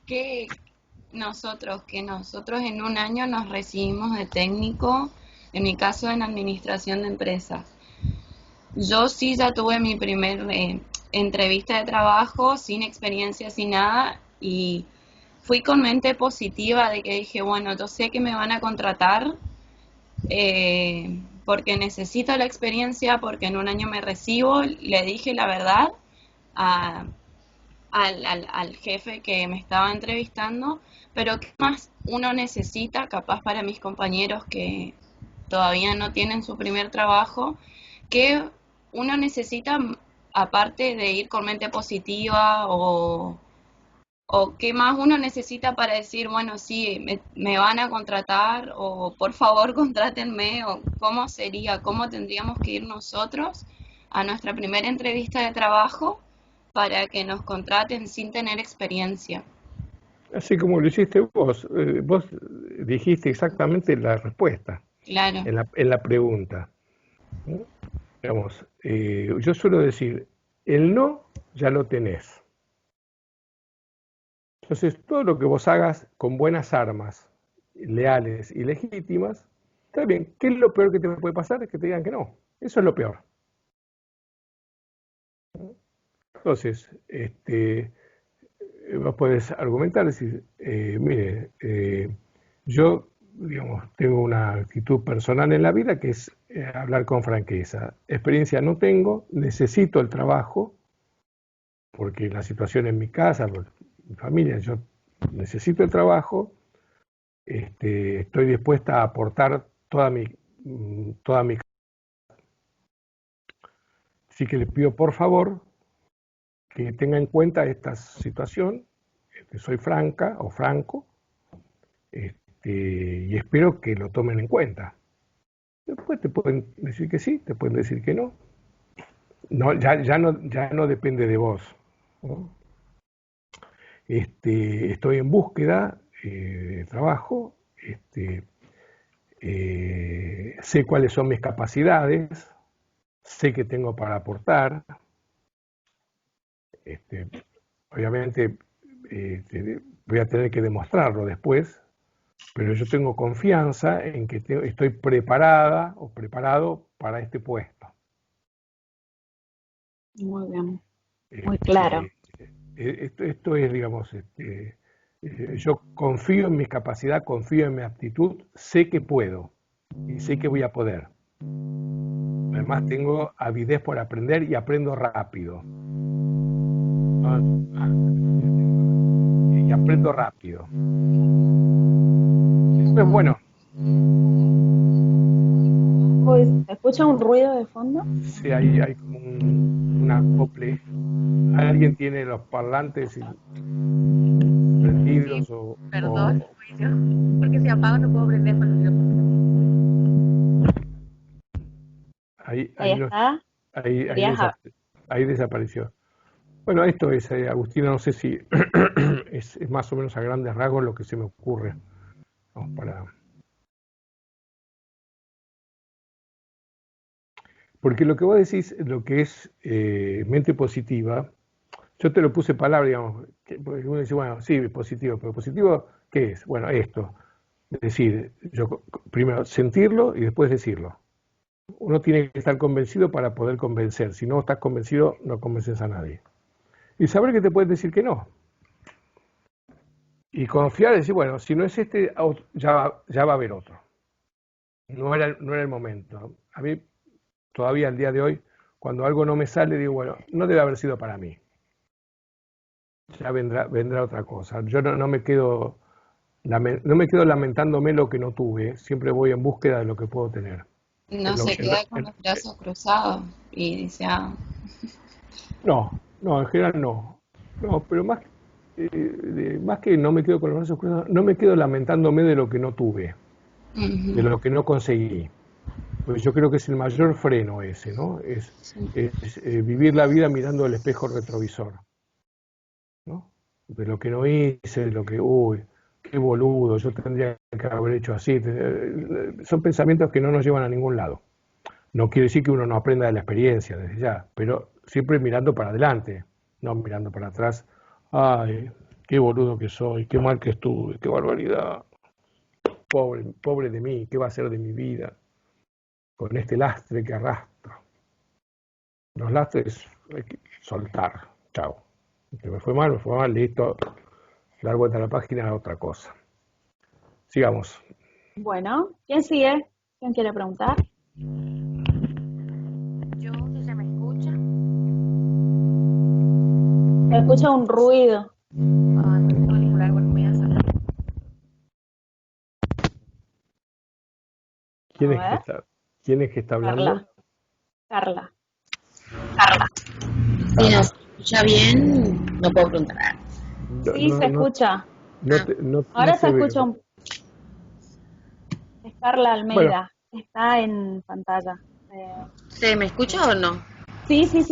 Que nosotros en un año nos recibimos de técnico, en mi caso en administración de empresas. Yo sí ya tuve mi primer entrevista de trabajo, sin experiencia, sin nada, y fui con mente positiva de que dije, bueno, yo sé que me van a contratar porque necesito la experiencia, porque en un año me recibo, le dije la verdad a, al jefe que me estaba entrevistando, pero ¿qué más uno necesita, capaz para mis compañeros que todavía no tienen su primer trabajo, que uno necesita aparte de ir con mente positiva o qué más uno necesita para decir, bueno, sí, me van a contratar o por favor contrátenme o cómo sería, cómo tendríamos que ir nosotros a nuestra primera entrevista de trabajo para que nos contraten sin tener experiencia. Así como lo hiciste vos, vos dijiste exactamente la respuesta Claro, en la pregunta, ¿no? Digamos, yo suelo decir, el no ya lo tenés. Entonces, todo lo que vos hagas con buenas armas, leales y legítimas, está bien. ¿Qué es lo peor que te puede pasar? Es que te digan que no. Eso es lo peor. Entonces, vos podés argumentar, decir, mire, yo, digamos, tengo una actitud personal en la vida que es hablar con franqueza. Experiencia no tengo, necesito el trabajo, porque la situación en mi casa, mi familia, yo necesito el trabajo, estoy dispuesta a aportar toda mi. Así que le pido por favor que tenga en cuenta esta situación, que soy franca o franco, y espero que lo tomen en cuenta. Después te pueden decir que sí, te pueden decir que no. No, ya no depende de vos, ¿no? Estoy en búsqueda de trabajo, sé cuáles son mis capacidades, sé que tengo para aportar. Este, obviamente voy a tener que demostrarlo después, pero yo tengo confianza en que estoy preparada o preparado para este puesto. Muy bien, muy claro. Esto es, digamos, yo confío en mi capacidad, confío en mi aptitud, sé que puedo y sé que voy a poder. además tengo avidez por aprender y aprendo rápido. Y aprendo rápido. Eso es bueno. Uy, ¿se escucha un ruido de fondo? Sí, hay como un acople. Alguien tiene los parlantes prendidos Sí, perdón, fui yo, porque si apago no puedo prender con el micrófono. ahí, Ahí no- está. ahí Querías ahí desapareció. Bueno, esto es, Agustina, no sé si es más o menos a grandes rasgos lo que se me ocurre. Vamos Porque lo que vos decís, lo que es mente positiva, yo te lo puse palabra, digamos, porque uno dice, bueno, sí, positivo, pero positivo, ¿qué es? Bueno, esto, es decir, yo primero sentirlo y después decirlo. Uno tiene que estar convencido para poder convencer. Si no estás convencido, no convences a nadie. Y saber que te pueden decir que no. Y confiar y decir, bueno, si no es este, ya va a haber otro. No era el momento. A mí, todavía al día de hoy, cuando algo no me sale, digo, bueno, no debe haber sido para mí. Ya vendrá otra cosa. Yo no me quedo lamentándome lo que no tuve. Siempre voy en búsqueda de lo que puedo tener. No se queda con los brazos cruzados y dice, No, en general no. No, pero más que no me quedo con los brazos cruzados, no me quedo lamentándome de lo que no tuve, de lo que no conseguí. Pues yo creo que es el mayor freno ese, ¿no? Es vivir la vida mirando el espejo retrovisor, ¿no? De lo que no hice, de lo que, uy, qué boludo, yo tendría que haber hecho así. Son pensamientos que no nos llevan a ningún lado. No quiere decir que uno no aprenda de la experiencia desde ya, pero siempre mirando para adelante, no mirando para atrás. Ay, qué boludo que soy, qué mal que estuve, qué barbaridad. Pobre de mí, ¿qué va a ser de mi vida con este lastre que arrastro? Los lastres hay que soltar, chao. Que me fue mal, listo. Dar vuelta a la página a otra cosa. Sigamos. Bueno, ¿quién sigue? ¿Quién quiere preguntar? Yo, si se me escucha. Se escucha un ruido. Ah, no tengo ningún árbol, me voy a salir. ¿Quién es que está hablando? Carla. si nos escucha bien, no puedo preguntar nada. Sí, se escucha. Ahora se escucha un... Es Carla Almeida. Bueno. Está en pantalla. ¿Se me escucha o no? Sí. Sí.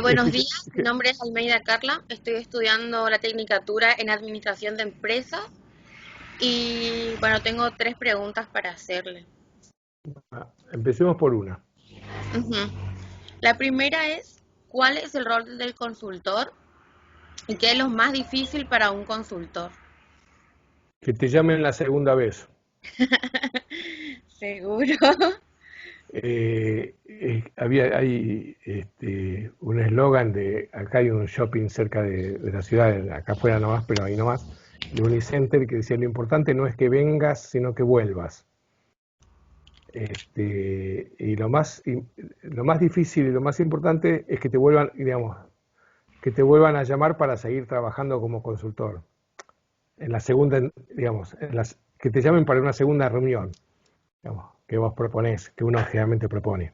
Buenos días, mi nombre es Almeida Carla, estoy estudiando la tecnicatura en Administración de Empresas y bueno, tengo 3 preguntas para hacerle. Empecemos por una. La primera es, ¿cuál es el rol del consultor y qué es lo más difícil para un consultor? Que te llamen la segunda vez. ¿Seguro? Hay un eslogan de, acá hay un shopping cerca de la ciudad, acá afuera nomás, pero ahí nomás, de Unicenter, que decía, lo importante no es que vengas, sino que vuelvas. Y lo más difícil y lo más importante es que te vuelvan, digamos, que te vuelvan a llamar para seguir trabajando como consultor. En la segunda, digamos, que te llamen para una segunda reunión, digamos, que vos proponés, que uno generalmente propone.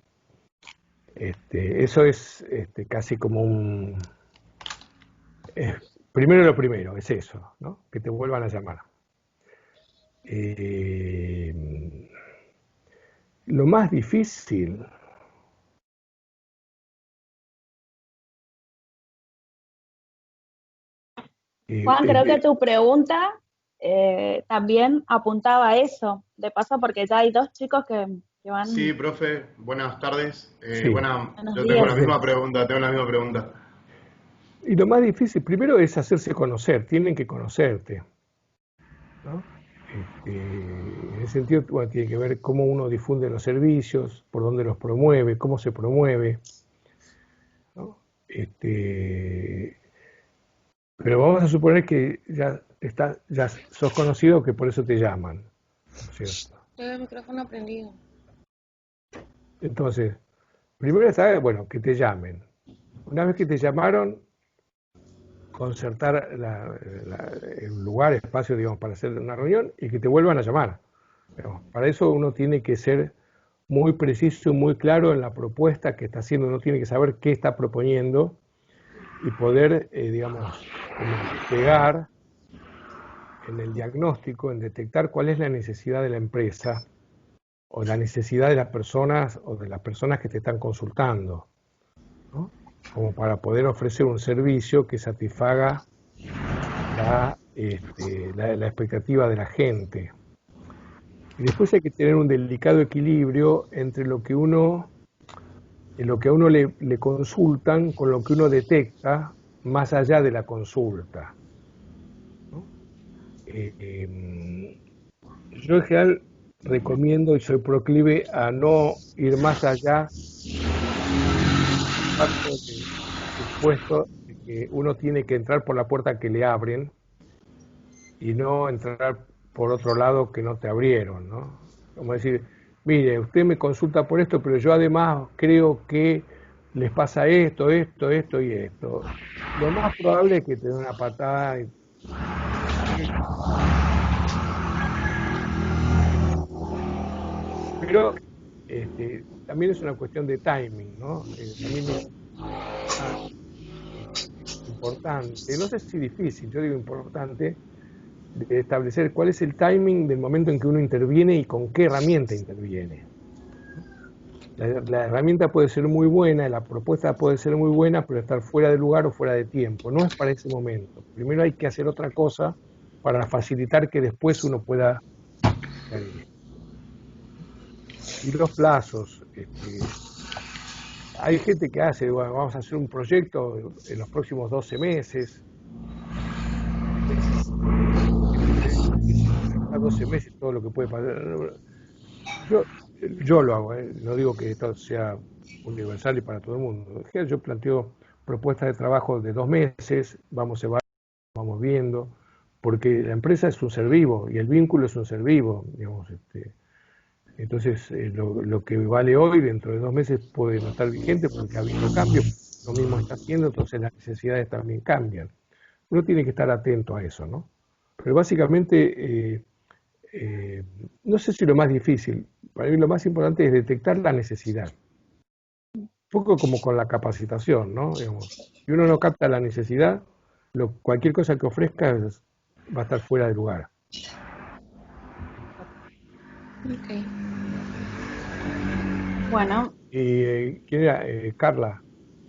Eso es casi como un... primero lo primero, es eso, ¿no? Que te vuelvan a llamar. Lo más difícil... Juan, creo que tu pregunta también apuntaba a eso, de paso porque ya hay 2 chicos que van... Sí, profe, buenas tardes. Sí. Yo tengo la misma pregunta, Y lo más difícil, primero es hacerse conocer, tienen que conocerte, ¿no? En ese sentido, bueno, tiene que ver cómo uno difunde los servicios, por dónde los promueve, cómo se promueve, ¿no? Pero vamos a suponer que ya sos conocido, que por eso te llaman, ¿no es cierto? Tengo el micrófono prendido. Entonces, primero está, bueno, que te llamen. Una vez que te llamaron, concertar el lugar, espacio, digamos, para hacer una reunión y que te vuelvan a llamar. Digamos, para eso uno tiene que ser muy preciso y muy claro en la propuesta que está haciendo, uno tiene que saber qué está proponiendo y poder, digamos, como pegar en el diagnóstico, en detectar cuál es la necesidad de la empresa o la necesidad de las personas o de las personas que te están consultando, ¿no? Como para poder ofrecer un servicio que satisfaga la expectativa de la gente. Y después hay que tener un delicado equilibrio entre lo que a uno le consultan con lo que uno detecta más allá de la consulta, ¿no? Yo en general recomiendo y soy proclive a no ir más allá del supuesto de que uno tiene que entrar por la puerta que le abren y no entrar por otro lado que no te abrieron, ¿no? Como decir, mire, usted me consulta por esto, pero yo además creo que les pasa esto, esto, esto y esto. Lo más probable es que te den una patada y... Pero también es una cuestión de timing, ¿no? También es importante, no sé si difícil, yo digo importante, de establecer cuál es el timing del momento en que uno interviene y con qué herramienta interviene. La herramienta puede ser muy buena, la propuesta puede ser muy buena, pero estar fuera de lugar o fuera de tiempo. No es para ese momento. Primero hay que hacer otra cosa para facilitar que después uno pueda... Y los plazos. Hay gente que hace, bueno, vamos a hacer un proyecto en los próximos 12 meses. A 12 meses todo lo que puede pasar. Yo lo hago, no digo que esto sea universal y para todo el mundo. Yo planteo propuestas de trabajo de 2 meses, vamos viendo, porque la empresa es un ser vivo y el vínculo es un ser vivo, digamos. Entonces, lo que vale hoy, dentro de 2 meses puede no estar vigente porque ha habido cambios, lo mismo está haciendo, entonces las necesidades también cambian. Uno tiene que estar atento a eso, ¿no? Pero básicamente, no sé si lo más difícil, para mí lo más importante es detectar la necesidad. Un poco como con la capacitación, ¿no? Digamos, si uno no capta la necesidad, cualquier cosa que ofrezca va a estar fuera de lugar. Okay. Bueno. ¿Quién era? Carla,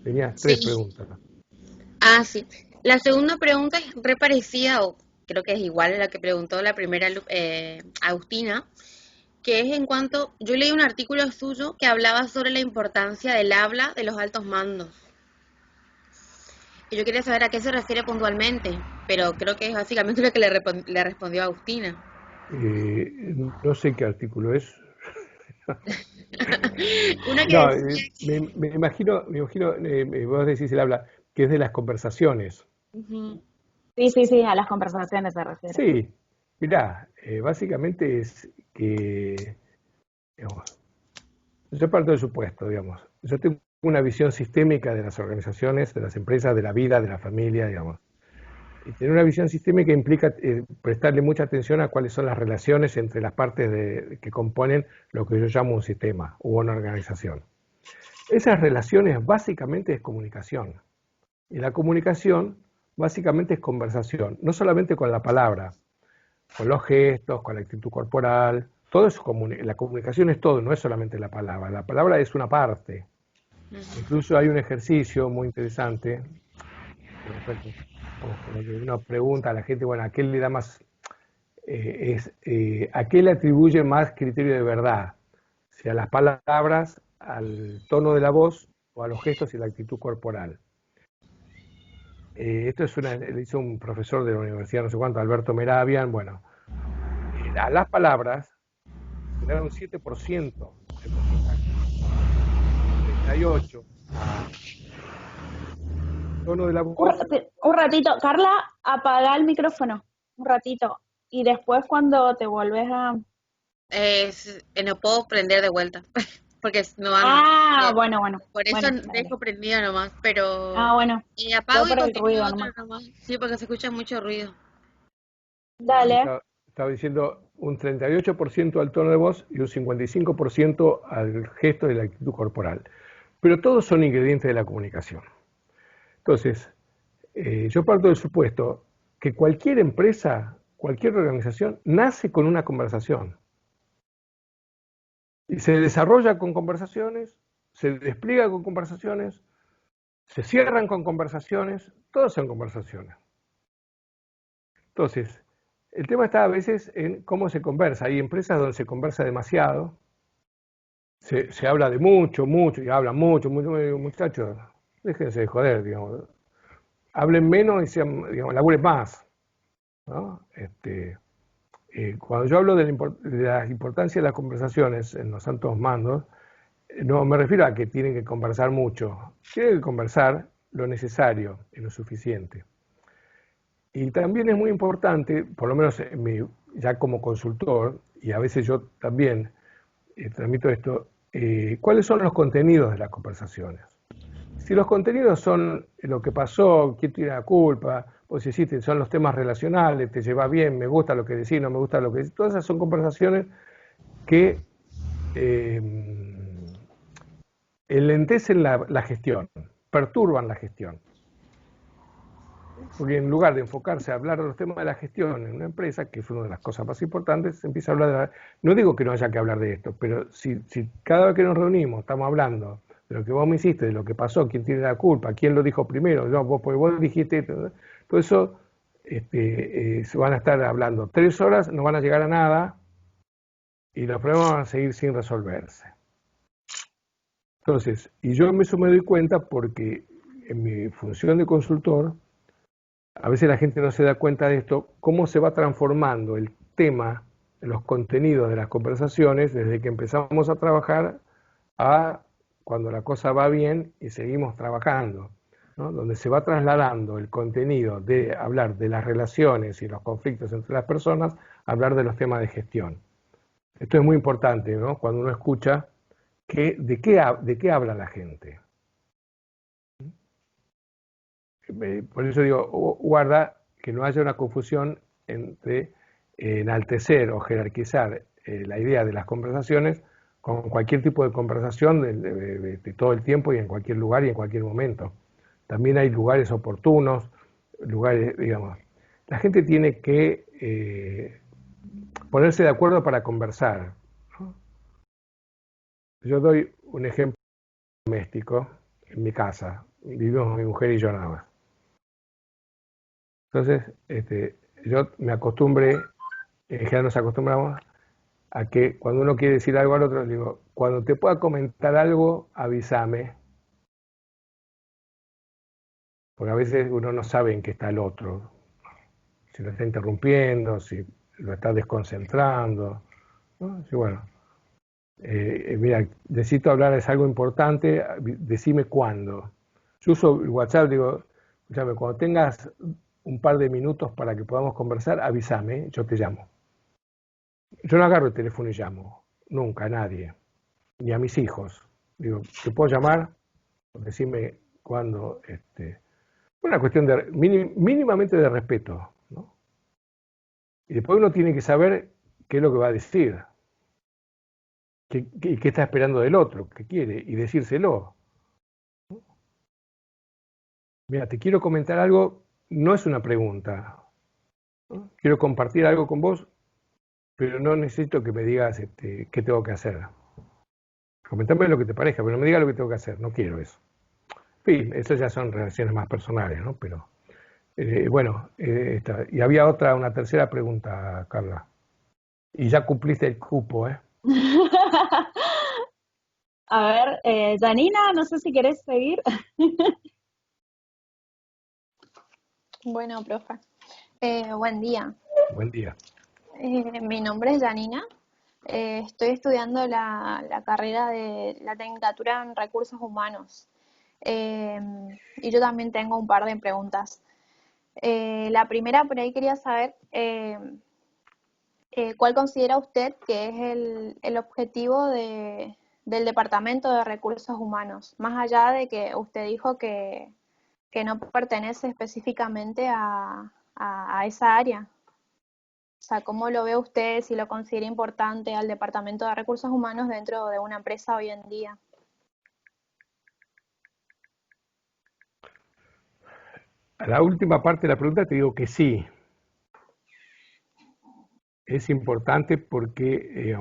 tenías 3 preguntas. Ah, sí. La segunda pregunta es re parecida, o creo que es igual a la que preguntó la primera Agustina, que es en cuanto, yo leí un artículo suyo que hablaba sobre la importancia del habla de los altos mandos. Y yo quería saber a qué se refiere puntualmente, pero creo que es básicamente lo que le respondió Agustina. No sé qué artículo es. Una que No, decía... me imagino, vos decís el habla, que es de las conversaciones. Sí, a las conversaciones se refiere. Sí, mirá, básicamente es que, digamos, yo parto del supuesto, digamos, yo tengo una visión sistémica de las organizaciones, de las empresas, de la vida, de la familia, digamos. Y tener una visión sistémica implica prestarle mucha atención a cuáles son las relaciones entre las partes que componen lo que yo llamo un sistema u una organización. Esas relaciones básicamente es comunicación. Y la comunicación básicamente es conversación, no solamente con la palabra, con los gestos, con la actitud corporal. Todo es la comunicación es todo, no es solamente la palabra. La palabra es una parte. Incluso hay un ejercicio muy interesante. Uno pregunta a la gente, bueno, ¿a qué le da más, a qué le atribuye más criterio de verdad? Si a las palabras, al tono de la voz o a los gestos y la actitud corporal. Esto lo hizo un profesor de la universidad, no sé cuánto, Alberto Meravian. Bueno, a las palabras le dan un 7% de porcentaje, 38%. Tono de la voz. Un ratito, Carla, apaga el micrófono, un ratito, y después cuando te vuelves a... no puedo prender de vuelta, porque no van. Bueno, bueno. Por eso Bueno, dejo prendida nomás, pero bueno. apago Yo y por el continúo ruido otro nomás. nomás. Sí, porque se escucha mucho ruido. Dale. Estaba diciendo un 38% al tono de voz y un 55% al gesto y la actitud corporal. Pero todos son ingredientes de la comunicación. Entonces, yo parto del supuesto que cualquier empresa, cualquier organización, nace con una conversación. Y se desarrolla con conversaciones, se despliega con conversaciones, se cierran con conversaciones, todas son conversaciones. Entonces, el tema está a veces en cómo se conversa. Hay empresas donde se conversa demasiado, se habla de mucho, y hablan mucho, muchachos, déjense de joder, digamos. Hablen menos y sean, digamos, laburen más, ¿no? Cuando yo hablo de la importancia de las conversaciones en los altos mandos, no me refiero a que tienen que conversar mucho, tienen que conversar lo necesario y lo suficiente. Y también es muy importante, por lo menos ya como consultor, y a veces yo también transmito esto, ¿cuáles son los contenidos de las conversaciones? Si los contenidos son lo que pasó, quién tiene la culpa, vos hiciste, son los temas relacionales, te lleva bien, me gusta lo que decís, no me gusta lo que decís, todas esas son conversaciones que enlentecen la gestión, perturban la gestión. Porque en lugar de enfocarse a hablar de los temas de la gestión en una empresa, que es una de las cosas más importantes, se empieza a hablar de no digo que no haya que hablar de esto, pero si cada vez que nos reunimos estamos hablando de lo que vos me hiciste, de lo que pasó, quién tiene la culpa, quién lo dijo primero, no, porque vos dijiste esto, todo eso se van a estar hablando 3 horas, no van a llegar a nada y los problemas van a seguir sin resolverse. Entonces, y yo eso me doy cuenta porque en mi función de consultor, a veces la gente no se da cuenta de esto, cómo se va transformando el tema, los contenidos de las conversaciones desde que empezamos a trabajar a cuando la cosa va bien y seguimos trabajando, ¿no? Donde se va trasladando el contenido de hablar de las relaciones y los conflictos entre las personas a hablar de los temas de gestión. Esto es muy importante, ¿no? Cuando uno escucha de qué habla la gente. Por eso digo, guarda que no haya una confusión entre enaltecer o jerarquizar la idea de las conversaciones con cualquier tipo de conversación de todo el tiempo y en cualquier lugar y en cualquier momento. También hay lugares oportunos, lugares, digamos. La gente tiene que ponerse de acuerdo para conversar, ¿no? Yo doy un ejemplo doméstico en mi casa. Vivimos mi mujer y yo nada más. Entonces, yo me acostumbré, en general nos acostumbramos a que cuando uno quiere decir algo al otro, le digo, cuando te pueda comentar algo, avísame. Porque a veces uno no sabe en qué está el otro. Si lo está interrumpiendo, si lo está desconcentrando, ¿no? Sí, bueno, mira, necesito hablar, es algo importante, decime cuándo. Yo uso el WhatsApp, digo, escúchame, cuando tengas un par de minutos para que podamos conversar, avísame, yo te llamo. Yo no agarro el teléfono y llamo, nunca, a nadie, ni a mis hijos. Digo, ¿te puedo llamar? Decime cuándo. Una cuestión de mínimamente de respeto, ¿no? Y después uno tiene que saber qué es lo que va a decir, qué está esperando del otro, qué quiere, y decírselo. Mira, te quiero comentar algo, no es una pregunta, ¿no? Quiero compartir algo con vos, pero no necesito que me digas qué tengo que hacer. Comentame lo que te parezca, pero no me digas lo que tengo que hacer, no quiero eso. En fin, esas ya son relaciones más personales, ¿no? Pero, bueno, y había una tercera pregunta, Carla. Y ya cumpliste el cupo, ¿eh? A ver, Janina, no sé si querés seguir. Bueno, profe. Buen día. Buen día. Mi nombre es Janina. Estoy estudiando la carrera de la Tecnicatura en Recursos Humanos. Y yo también tengo un par de preguntas. La primera, por ahí quería saber ¿cuál considera usted que es el objetivo de del Departamento de Recursos Humanos, más allá de que usted dijo que no pertenece específicamente a esa área. O sea, ¿cómo lo ve usted, si lo considera importante al Departamento de Recursos Humanos dentro de una empresa hoy en día? A la última parte de la pregunta te digo que sí. Es importante porque,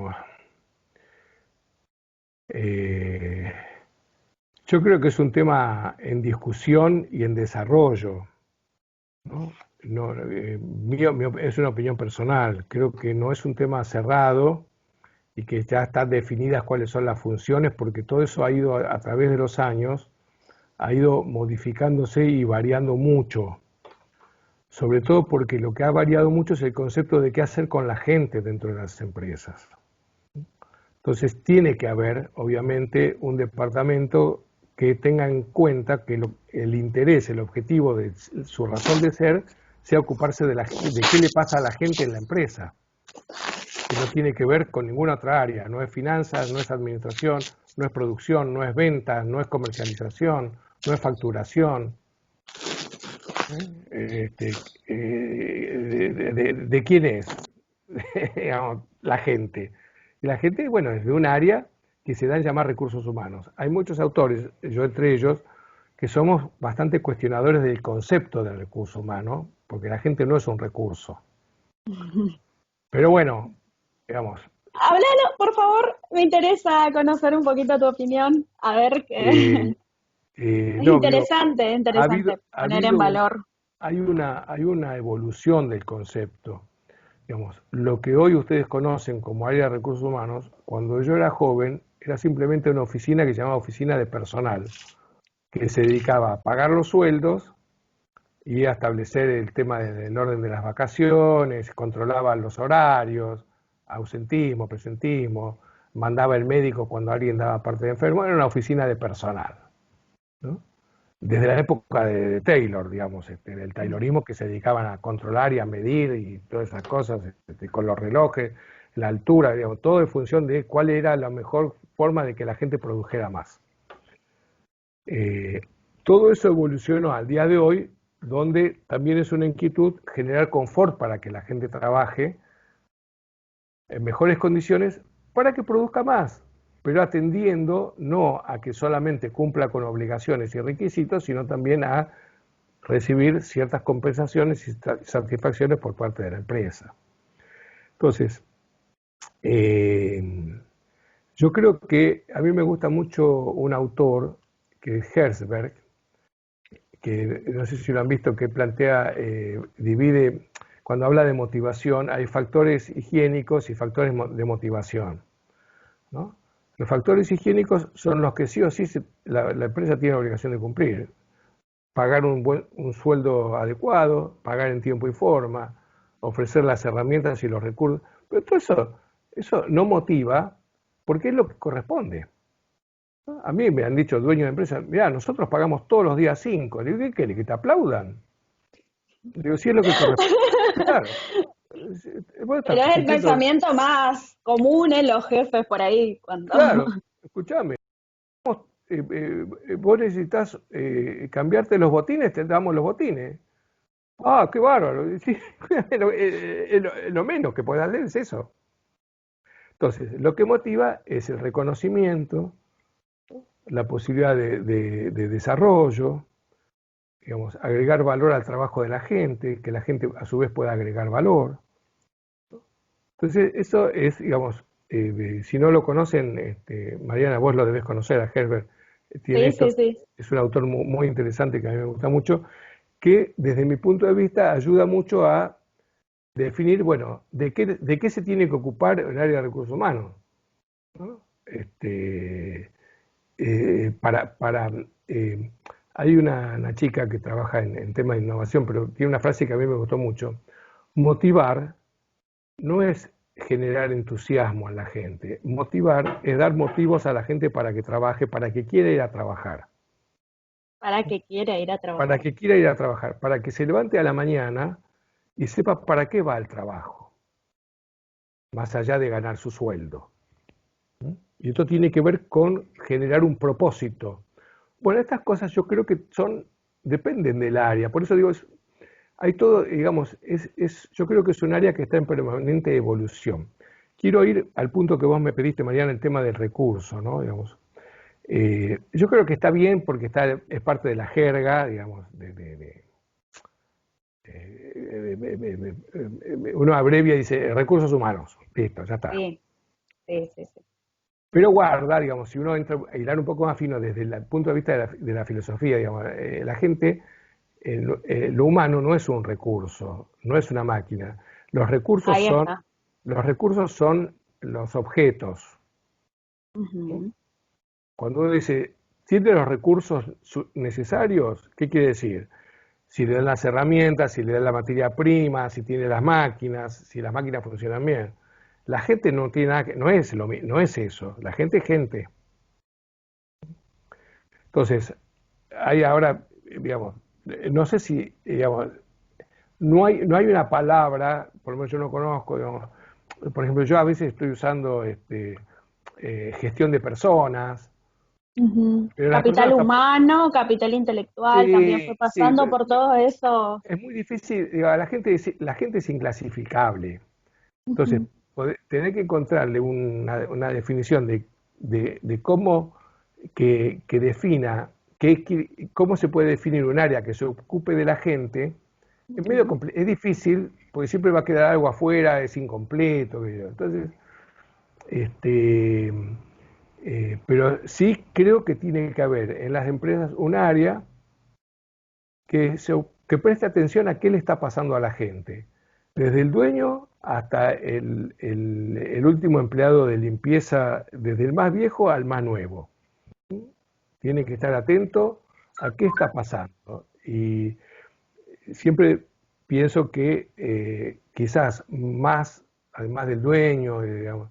yo creo que es un tema en discusión y en desarrollo, ¿no? Es una opinión personal. Creo que no es un tema cerrado y que ya están definidas cuáles son las funciones, porque todo eso ha ido a través de los años, ha ido modificándose y variando mucho. Sobre todo porque lo que ha variado mucho es el concepto de qué hacer con la gente dentro de las empresas. Entonces tiene que haber, obviamente, un departamento que tenga en cuenta que el interés, el objetivo de su razón de ser, sea ocuparse de qué le pasa a la gente en la empresa. Que no tiene que ver con ninguna otra área. No es finanzas, no es administración, no es producción, no es ventas, no es comercialización, no es facturación. ¿De quién es? Digamos, la gente. Y la gente, bueno, es de un área que se dan a llamar recursos humanos. Hay muchos autores, yo entre ellos, que somos bastante cuestionadores del concepto del recurso humano, porque la gente no es un recurso. Pero bueno, digamos. Háblalo, por favor, me interesa conocer un poquito tu opinión. A ver qué. Es No, interesante, interesante poner en valor. Hay una evolución del concepto. Digamos, lo que hoy ustedes conocen como área de recursos humanos, cuando yo era joven, era simplemente una oficina que se llamaba oficina de personal, que se dedicaba a pagar los sueldos y a establecer el tema del orden de las vacaciones, controlaba los horarios, ausentismo, presentismo, mandaba el médico cuando alguien daba parte de enfermo, era una oficina de personal, ¿no? Desde la época de Taylor, digamos, del taylorismo, que se dedicaban a controlar y a medir y todas esas cosas, con los relojes, la altura, digamos, todo en función de cuál era la mejor forma de que la gente produjera más. Todo eso evolucionó al día de hoy, donde también es una inquietud generar confort para que la gente trabaje en mejores condiciones para que produzca más, pero atendiendo no a que solamente cumpla con obligaciones y requisitos, sino también a recibir ciertas compensaciones y satisfacciones por parte de la empresa. Entonces, yo creo que a mí me gusta mucho un autor, que es Herzberg, que no sé si lo han visto, que plantea, divide, cuando habla de motivación, hay factores higiénicos y factores de motivación, ¿no? Los factores higiénicos son los que sí o sí la empresa tiene la obligación de cumplir. Pagar un sueldo adecuado, pagar en tiempo y forma, ofrecer las herramientas y los recursos. Pero todo eso no motiva porque es lo que corresponde. A mí me han dicho dueños de empresas, mirá, nosotros pagamos todos los días 5. Le digo, ¿qué quiere? ¿Que te aplaudan? Le digo, sí es lo que corresponde. Claro. Pero es el pensamiento más común en los jefes por ahí. Claro, escuchame. Vos necesitas cambiarte los botines, te damos los botines. Ah, qué bárbaro. Sí, lo menos que puedas leer es eso. Entonces, lo que motiva es el reconocimiento, la posibilidad de desarrollo, digamos, agregar valor al trabajo de la gente, que la gente a su vez pueda agregar valor. Entonces, eso es, digamos, si no lo conocen, Mariana, vos lo debés conocer a Herbert. Sí. Es un autor muy interesante que a mí me gusta mucho, que desde mi punto de vista ayuda mucho a definir, bueno, de qué se tiene que ocupar el área de recursos humanos, ¿no? Hay una chica que trabaja en temas de innovación, pero tiene una frase que a mí me gustó mucho. Motivar no es generar entusiasmo en la gente. Motivar es dar motivos a la gente para que trabaje, para que quiera ir a trabajar. Para que quiera ir a trabajar. Para que quiera ir a trabajar, para que se levante a la mañana y sepa para qué va al trabajo, más allá de ganar su sueldo. Y esto tiene que ver con generar un propósito. Bueno, estas cosas yo creo que dependen del área. Por eso digo, hay todo, digamos, yo creo que es un área que está en permanente evolución. Quiero ir al punto que vos me pediste, Mariana, el tema del recurso, ¿no? Digamos, yo creo que está bien porque es parte de la jerga, digamos, uno abrevia y dice recursos humanos, listo, ya está. Sí, sí, sí, sí. Pero guarda, digamos, si uno entra a hilar un poco más fino desde el punto de vista de la filosofía, digamos, la gente, lo humano no es un recurso, no es una máquina. Los recursos son los objetos. Ujú. Cuando uno dice, ¿tiene los recursos necesarios? ¿Qué quiere decir? Si le dan las herramientas, si le dan la materia prima, si tiene las máquinas, si las máquinas funcionan bien. La gente no tiene nada no es eso, la gente es gente. Entonces, hay ahora, digamos, no sé si, digamos, no hay una palabra, por lo menos yo no conozco, digamos, por ejemplo, yo a veces estoy usando gestión de personas. Ujú. Pero las Capital personas humano, capital intelectual, también fue sí, pasando por todo eso. es muy difícil, digo, la gente es inclasificable. Entonces, Ujú. tener que encontrarle una definición de cómo que defina cómo se puede definir un área que se ocupe de la gente, es difícil, porque siempre va a quedar algo afuera, es incompleto. Entonces, pero sí creo que tiene que haber en las empresas un área que preste atención a qué le está pasando a la gente, desde el dueño hasta el último empleado de limpieza, desde el más viejo al más nuevo. Tiene que estar atento a qué está pasando. Y siempre pienso que quizás más, además del dueño, digamos,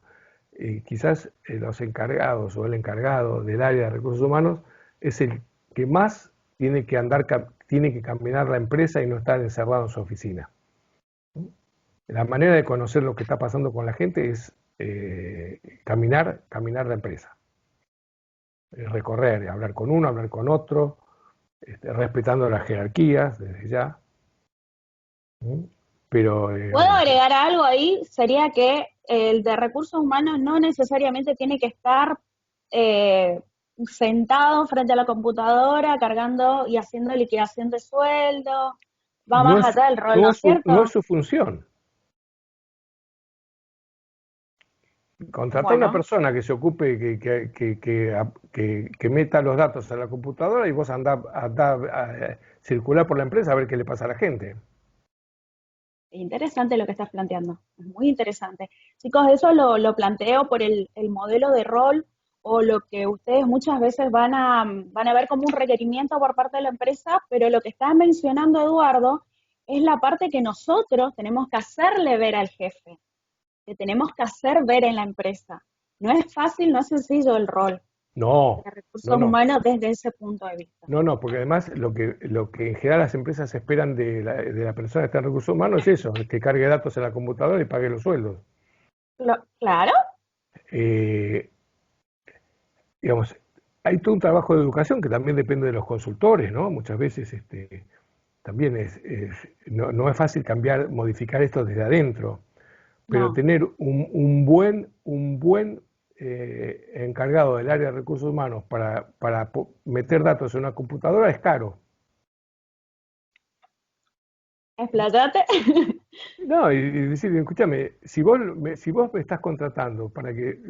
quizás los encargados o el encargado del área de recursos humanos es el que más tiene que caminar la empresa y no estar encerrado en su oficina. La manera de conocer lo que está pasando con la gente es caminar la empresa. Recorrer, hablar con uno, hablar con otro, respetando las jerarquías desde ya. Pero ¿Puedo agregar algo ahí? Sería que el de recursos humanos no necesariamente tiene que estar sentado frente a la computadora, cargando y haciendo liquidación de sueldo. Va no más es, allá del rol, no ¿no es es su, no es cierto? su función. Contratar a una Bueno, persona que se ocupe, que meta los datos a la computadora y vos andá a circular por la empresa a ver qué le pasa a la gente. es interesante lo que estás planteando, es muy interesante. Chicos, eso lo planteo por el modelo de rol o lo que ustedes muchas veces van a ver como un requerimiento por parte de la empresa, pero lo que está mencionando Eduardo es la parte que nosotros tenemos que hacerle ver al jefe, que tenemos que hacer ver en la empresa. No es fácil, no es sencillo el rol No, de recursos no. humanos desde ese punto de vista. No, porque además lo que en general las empresas esperan de la persona que está en recursos humanos es eso, que cargue datos en la computadora y pague los sueldos. Claro, Eh, digamos, hay todo un trabajo de educación que también depende de los consultores, ¿no? Muchas veces también no es fácil modificar esto desde adentro, pero no. tener un buen encargado del área de recursos humanos para meter datos en una computadora es caro. Explayate. No, y decir, escúchame, si vos me estás contratando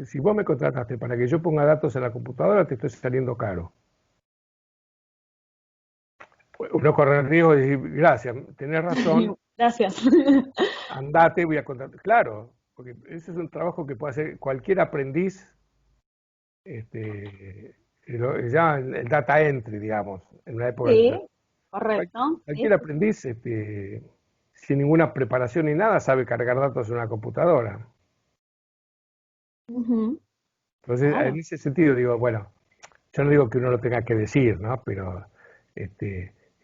si vos me contrataste para que yo ponga datos en la computadora, te estoy saliendo caro. Uno corre el riesgo de decir, gracias, tenés razón, Gracias. andate, voy a contratar. Claro, porque ese es un trabajo que puede hacer cualquier aprendiz, ya el data entry, digamos, en una época. Sí, correcto. Cualquier Sí. aprendiz, sin ninguna preparación ni nada, sabe cargar datos en una computadora. Ujú, Entonces, en claro. ese sentido, digo, bueno, yo no digo que uno lo tenga que decir, ¿no? Pero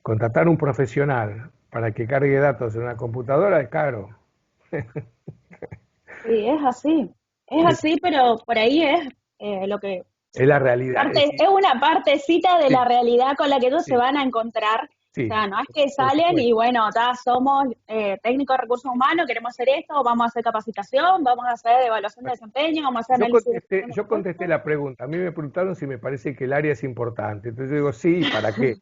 contratar un profesional para que cargue datos en una computadora es caro. Sí, es así. Es así, pero por ahí lo que Es la realidad. es una partecita de Sí, la realidad con la que ellos se sí, van a encontrar. O sí, sea, no es que por salen y supuesto. bueno, ya somos técnicos de recursos humanos, queremos hacer esto, vamos a hacer capacitación, vamos a hacer evaluación de desempeño, vamos a hacer análisis de desempeño Yo contesté la pregunta. A mí me preguntaron si me parece que el área es importante. Entonces yo digo, sí, ¿para qué?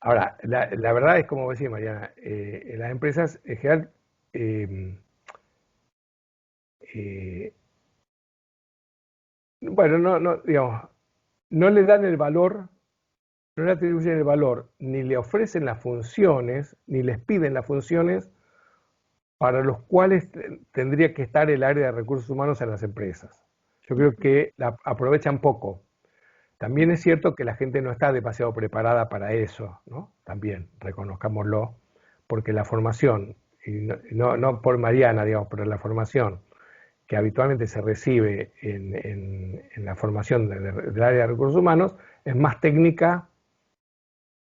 Ahora, la verdad es como decía Mariana, en las empresas en general eh, eh, bueno, digamos, no le dan el valor, no le atribuyen el valor, ni le ofrecen las funciones, ni les piden las funciones para los cuales tendría que estar el área de recursos humanos en las empresas. Yo creo que la aprovechan poco. También es cierto que la gente no está demasiado preparada para eso, ¿no? También, reconozcámoslo, porque la formación, y no por Mariana, digamos, pero la formación que habitualmente se recibe en la formación del área de recursos humanos es más técnica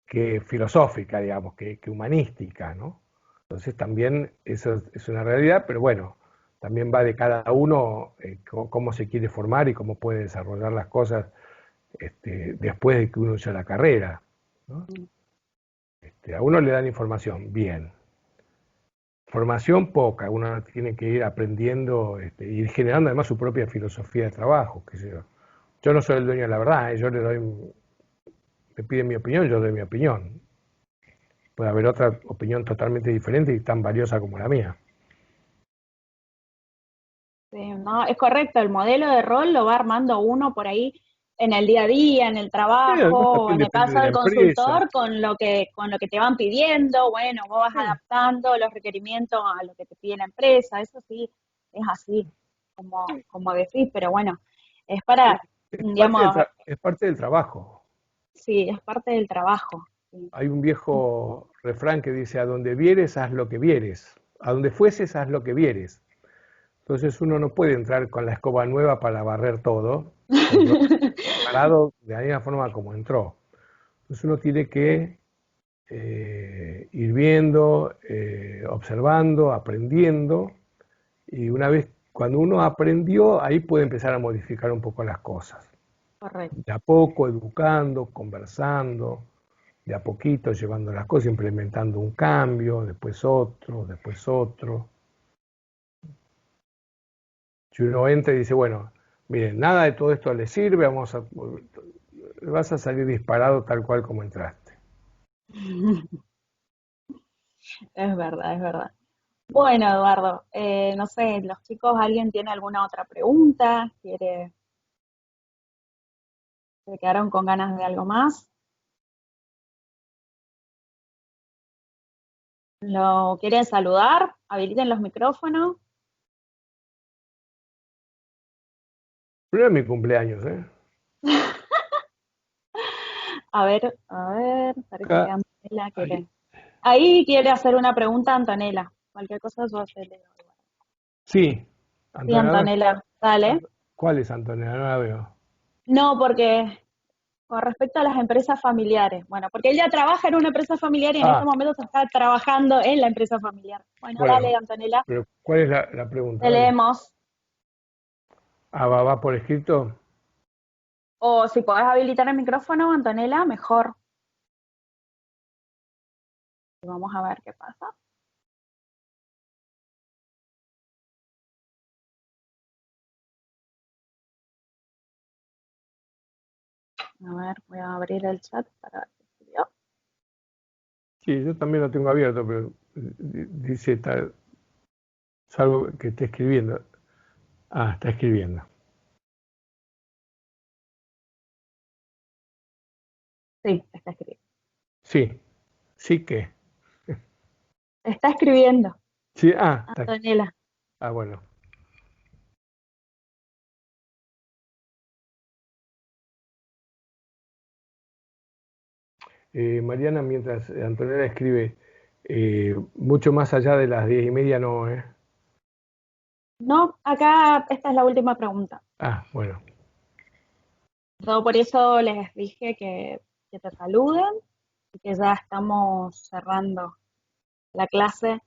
que filosófica, digamos, que humanística, ¿no? Entonces también eso es una realidad, pero bueno, también va de cada uno cómo se quiere formar y cómo puede desarrollar las cosas después de que uno hizo la carrera, ¿no? A uno le dan información, bien. Formación poca, uno tiene que ir aprendiendo, ir generando además su propia filosofía de trabajo, qué sé yo. Yo no soy el dueño de la verdad, yo le doy, me piden mi opinión, yo doy mi opinión. Puede haber otra opinión totalmente diferente y tan valiosa como la mía. Sí, no, es correcto, el modelo de rol lo va armando uno por ahí en el día a día, en el Sí, además trabajo, también en el depende caso de la del empresa. consultor, con lo que te van pidiendo, bueno, vos vas Sí. adaptando los requerimientos a lo que te pide la empresa, eso sí, es así, como decís, pero bueno, es para, digamos, Es parte del trabajo. sí, es parte del trabajo. Sí. Hay un viejo refrán que dice, a donde vieres, haz lo que vieres. A donde fueses, haz lo que vieres. Entonces uno no puede entrar con la escoba nueva para barrer todo, porque va preparado de la misma forma como entró. Entonces uno tiene que ir viendo, observando, aprendiendo, y una vez, cuando uno aprendió, ahí puede empezar a modificar un poco las cosas. Correcto. De a poco, educando, conversando, de a poquito llevando las cosas, implementando un cambio, después otro, después otro. Si uno entra y dice, bueno, miren, nada de todo esto le sirve, vas a salir disparado tal cual como entraste. Es verdad, es verdad. Bueno, Eduardo, no sé, los chicos, ¿alguien tiene alguna otra pregunta? ¿Se quedaron con ganas de algo más? ¿Lo quieren saludar? Habiliten los micrófonos. Pero es mi cumpleaños, ¿eh? A ver, parece que Acá, Antonella ahí. quiere. Ahí quiere hacer una pregunta Antonella. Cualquier cosa yo se le doy. Sí, Sí, Antonella, Antonella, dale. ¿cuál es Antonella? No la veo. No, porque con respecto a las empresas familiares. Bueno, porque él ya trabaja en una empresa familiar y en este Ah, momento se está trabajando en la empresa familiar. Bueno, dale, bueno, Antonella, pero ¿cuál es la pregunta? te Dale. leemos. Ah, va por escrito. O si podés habilitar el micrófono, Antonella, mejor. Vamos a ver qué pasa. A ver, voy a abrir el chat para ver si escribió. Sí, yo también lo tengo abierto, pero dice salvo que esté escribiendo. Ah, está escribiendo. Sí, está escribiendo. Sí, sí que. Está escribiendo, Sí, Antonella. bueno. Mariana, mientras Antonella escribe, mucho más allá de las 10:30 no, ¿eh? No, acá esta es la última pregunta. Ah, bueno. Yo por eso les dije que te saluden y que ya estamos cerrando la clase.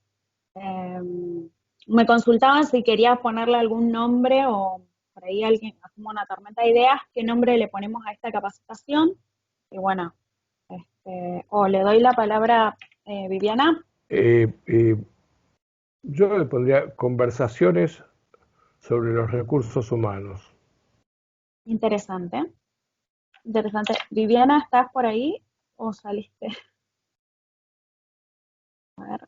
Me consultaban si querías ponerle algún nombre o por ahí alguien como una tormenta de ideas, ¿qué nombre le ponemos a esta capacitación? Y bueno, o le doy la palabra Viviana. Yo le pondría conversaciones sobre los recursos humanos. Interesante. Interesante. Viviana, ¿estás por ahí o saliste? A ver.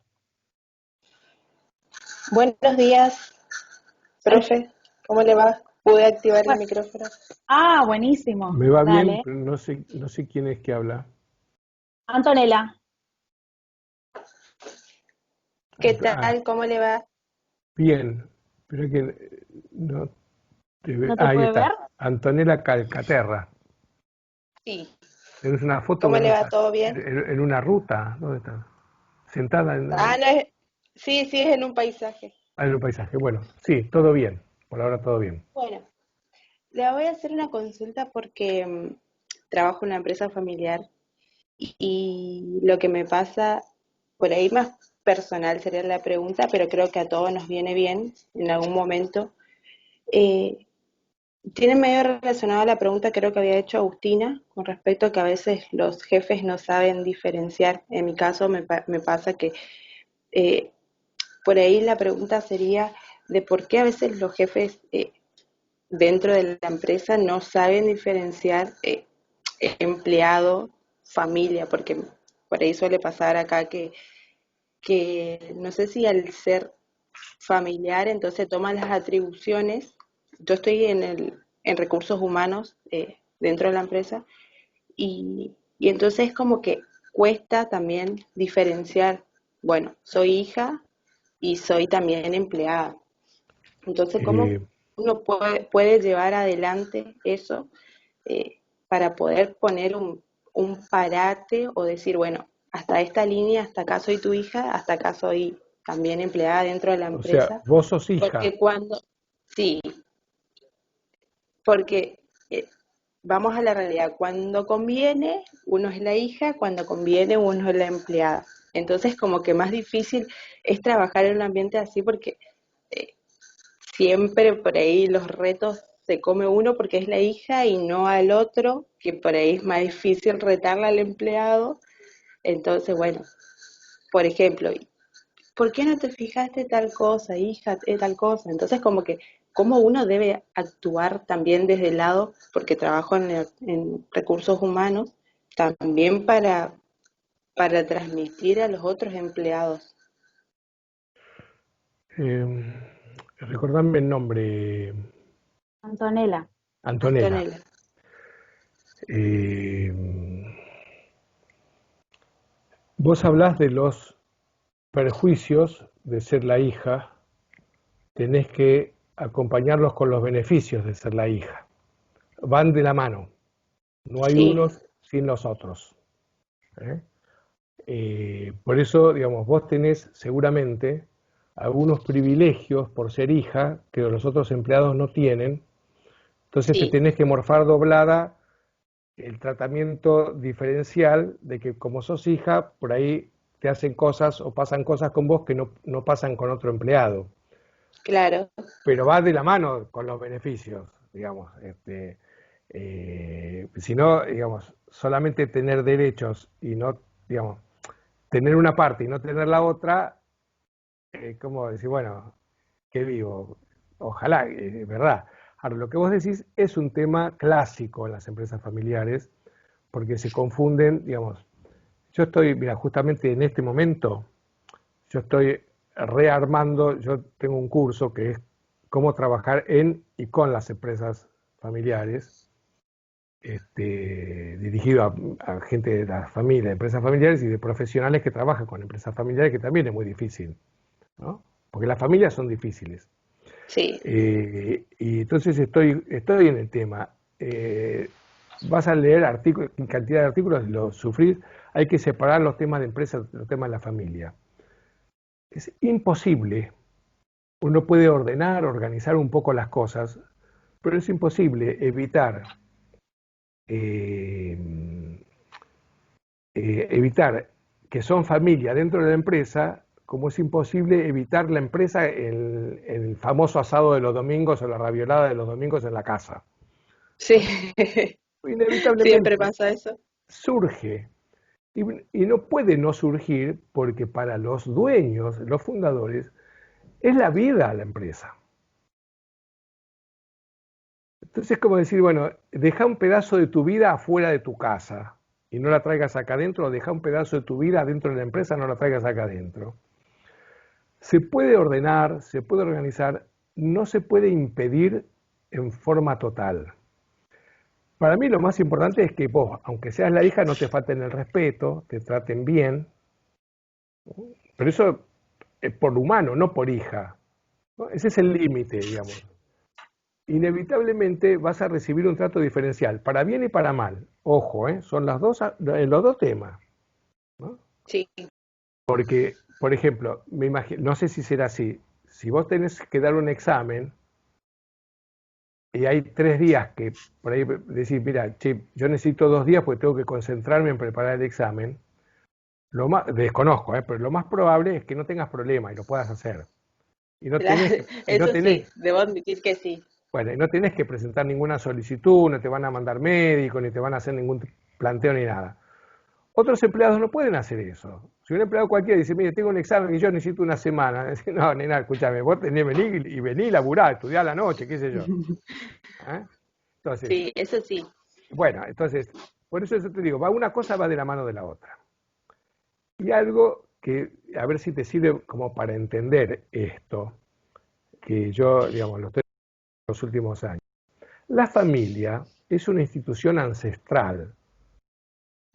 Buenos días, profe. ¿Cómo le va? Pude activar el micrófono. Ah, buenísimo. Me va Dale. bien, pero no sé quién es que habla. Antonella. ¿Qué tal? ¿Cómo le va? Bien, pero que no te veo. ¿No te Ahí puede está. ver? Antonella Calcaterra. Sí. Es una foto ¿Cómo que le no va? está. ¿Todo bien? En una ruta. ¿Dónde está? Sentada en, Ah, no es... Sí, es en un paisaje. en un paisaje. Bueno, sí, todo bien. Por ahora todo bien. Bueno, le voy a hacer una consulta porque trabajo en una empresa familiar y lo que me pasa, por ahí más personal sería la pregunta, pero creo que a todos nos viene bien en algún momento. Tiene medio relacionado a la pregunta creo que había hecho Agustina con respecto a que a veces los jefes no saben diferenciar. En mi caso me pasa que eh, por ahí la pregunta sería de por qué a veces los jefes dentro de la empresa no saben diferenciar empleado, familia, porque por ahí suele pasar acá que no sé si al ser familiar entonces toman las atribuciones. Yo estoy en recursos humanos dentro de la empresa y entonces como que cuesta también diferenciar, bueno, soy hija y soy también empleada. Entonces, ¿cómo Eh, uno puede llevar adelante eso para poder poner un parate o decir, bueno, hasta esta línea, hasta acá soy tu hija, hasta acá soy también empleada dentro de la o sea, empresa? vos sos hija. Porque sí, porque vamos a la realidad, cuando conviene uno es la hija, cuando conviene uno es la empleada. Entonces como que más difícil es trabajar en un ambiente así porque eh, siempre por ahí los retos se come uno porque es la hija y no al otro, que por ahí es más difícil retarle al empleado. Entonces, bueno, por ejemplo, ¿por qué no te fijaste tal cosa, hija, tal cosa? Entonces, como que, cómo uno debe actuar también desde el lado, porque trabajo en recursos humanos, también para transmitir a los otros empleados. Recordame el nombre. Antonella. Antonella. Antonella. Vos hablás de los perjuicios de ser la hija, tenés que acompañarlos con los beneficios de ser la hija. Van de la mano, no hay Sí, unos sin los otros. Por eso, digamos, vos tenés seguramente algunos privilegios por ser hija que los otros empleados no tienen, entonces te sí, tenés que morfar doblada el tratamiento diferencial de que como sos hija, por ahí te hacen cosas o pasan cosas con vos que no pasan con otro empleado. claro, Pero va de la mano con los beneficios, digamos. Si no, digamos, solamente tener derechos y no, digamos, tener una parte y no tener la otra, como decir, bueno, ¿qué vivo? Ojalá, es verdad. Ahora, lo que vos decís es un tema clásico en las empresas familiares, porque se confunden, digamos, yo estoy, mira, justamente en este momento, yo estoy rearmando, yo tengo un curso que es cómo trabajar en y con las empresas familiares, dirigido a gente de la familia, de empresas familiares y de profesionales que trabajan con empresas familiares, que también es muy difícil, ¿no? Porque las familias son difíciles. sí, Y entonces estoy en el tema. Vas a leer artículos, cantidad de artículos, lo sufrís, hay que separar los temas de empresa de los temas de la familia. Es imposible. Uno puede ordenar, organizar un poco las cosas, pero es imposible evitar que son familia dentro de la empresa como es imposible evitar la empresa el famoso asado de los domingos o la raviolada de los domingos en la casa. Sí, Inevitablemente siempre pasa eso. surge. Y no puede no surgir porque para los dueños, los fundadores, es la vida la empresa. Entonces es como decir, bueno, deja un pedazo de tu vida afuera de tu casa y no la traigas acá adentro, o deja un pedazo de tu vida dentro de la empresa, no la traigas acá adentro. Se puede ordenar, se puede organizar, no se puede impedir en forma total. Para mí lo más importante es que vos, aunque seas la hija, no te falten el respeto, te traten bien, pero eso es por humano, no por hija, ¿no? Ese es el límite, digamos. Inevitablemente vas a recibir un trato diferencial, para bien y para mal. Ojo, son los dos temas, ¿no? Sí. Porque, por ejemplo, me imagino, no sé si será así, si vos tenés que dar un examen y hay 3 días que por ahí decís, mira, che, yo necesito 2 días porque tengo que concentrarme en preparar el examen, desconozco, pero lo más probable es que no tengas problema y lo puedas hacer. Y no Claro, tenés, eso sí, debo admitir que sí. Bueno, y no tenés que presentar ninguna solicitud, no te van a mandar médico, ni te van a hacer ningún planteo ni nada. Otros empleados no pueden hacer eso. Si un empleado cualquiera dice, mire, tengo un examen y yo necesito una semana, decir, no, nena, escúchame, vos tenés que venir y vení a laburar, estudiar a la noche, qué sé yo. Entonces, sí, eso sí. Bueno, entonces, por eso te digo, una cosa va de la mano de la otra. Y algo que, a ver si te sirve como para entender esto, que yo, digamos, lo estoy en los últimos años. La familia es una institución ancestral,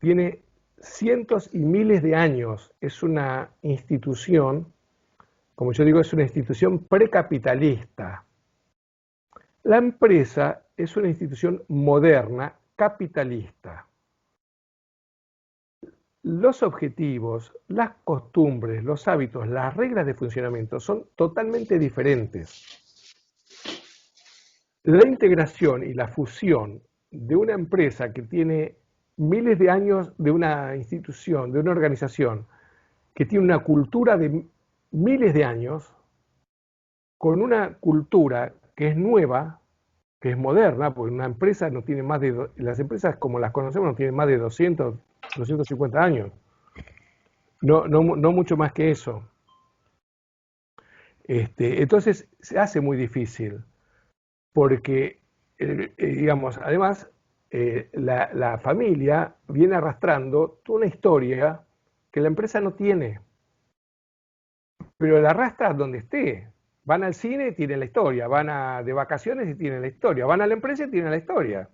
tiene cientos y miles de años, es una institución, como yo digo, es una institución precapitalista. La empresa es una institución moderna, capitalista. Los objetivos, las costumbres, los hábitos, las reglas de funcionamiento son totalmente diferentes. La integración y la fusión de una empresa que tiene miles de años, de una institución, de una organización, que tiene una cultura de miles de años, con una cultura que es nueva, que es moderna, porque una empresa no tiene más de, las empresas como las conocemos no tienen más de 200, 250 años, no mucho más que eso. Entonces se hace muy difícil, porque, digamos, además, la familia viene arrastrando toda una historia que la empresa no tiene, pero la arrastra donde esté. Van al cine y tienen la historia, van de vacaciones y tienen la historia, van a la empresa y tienen la historia.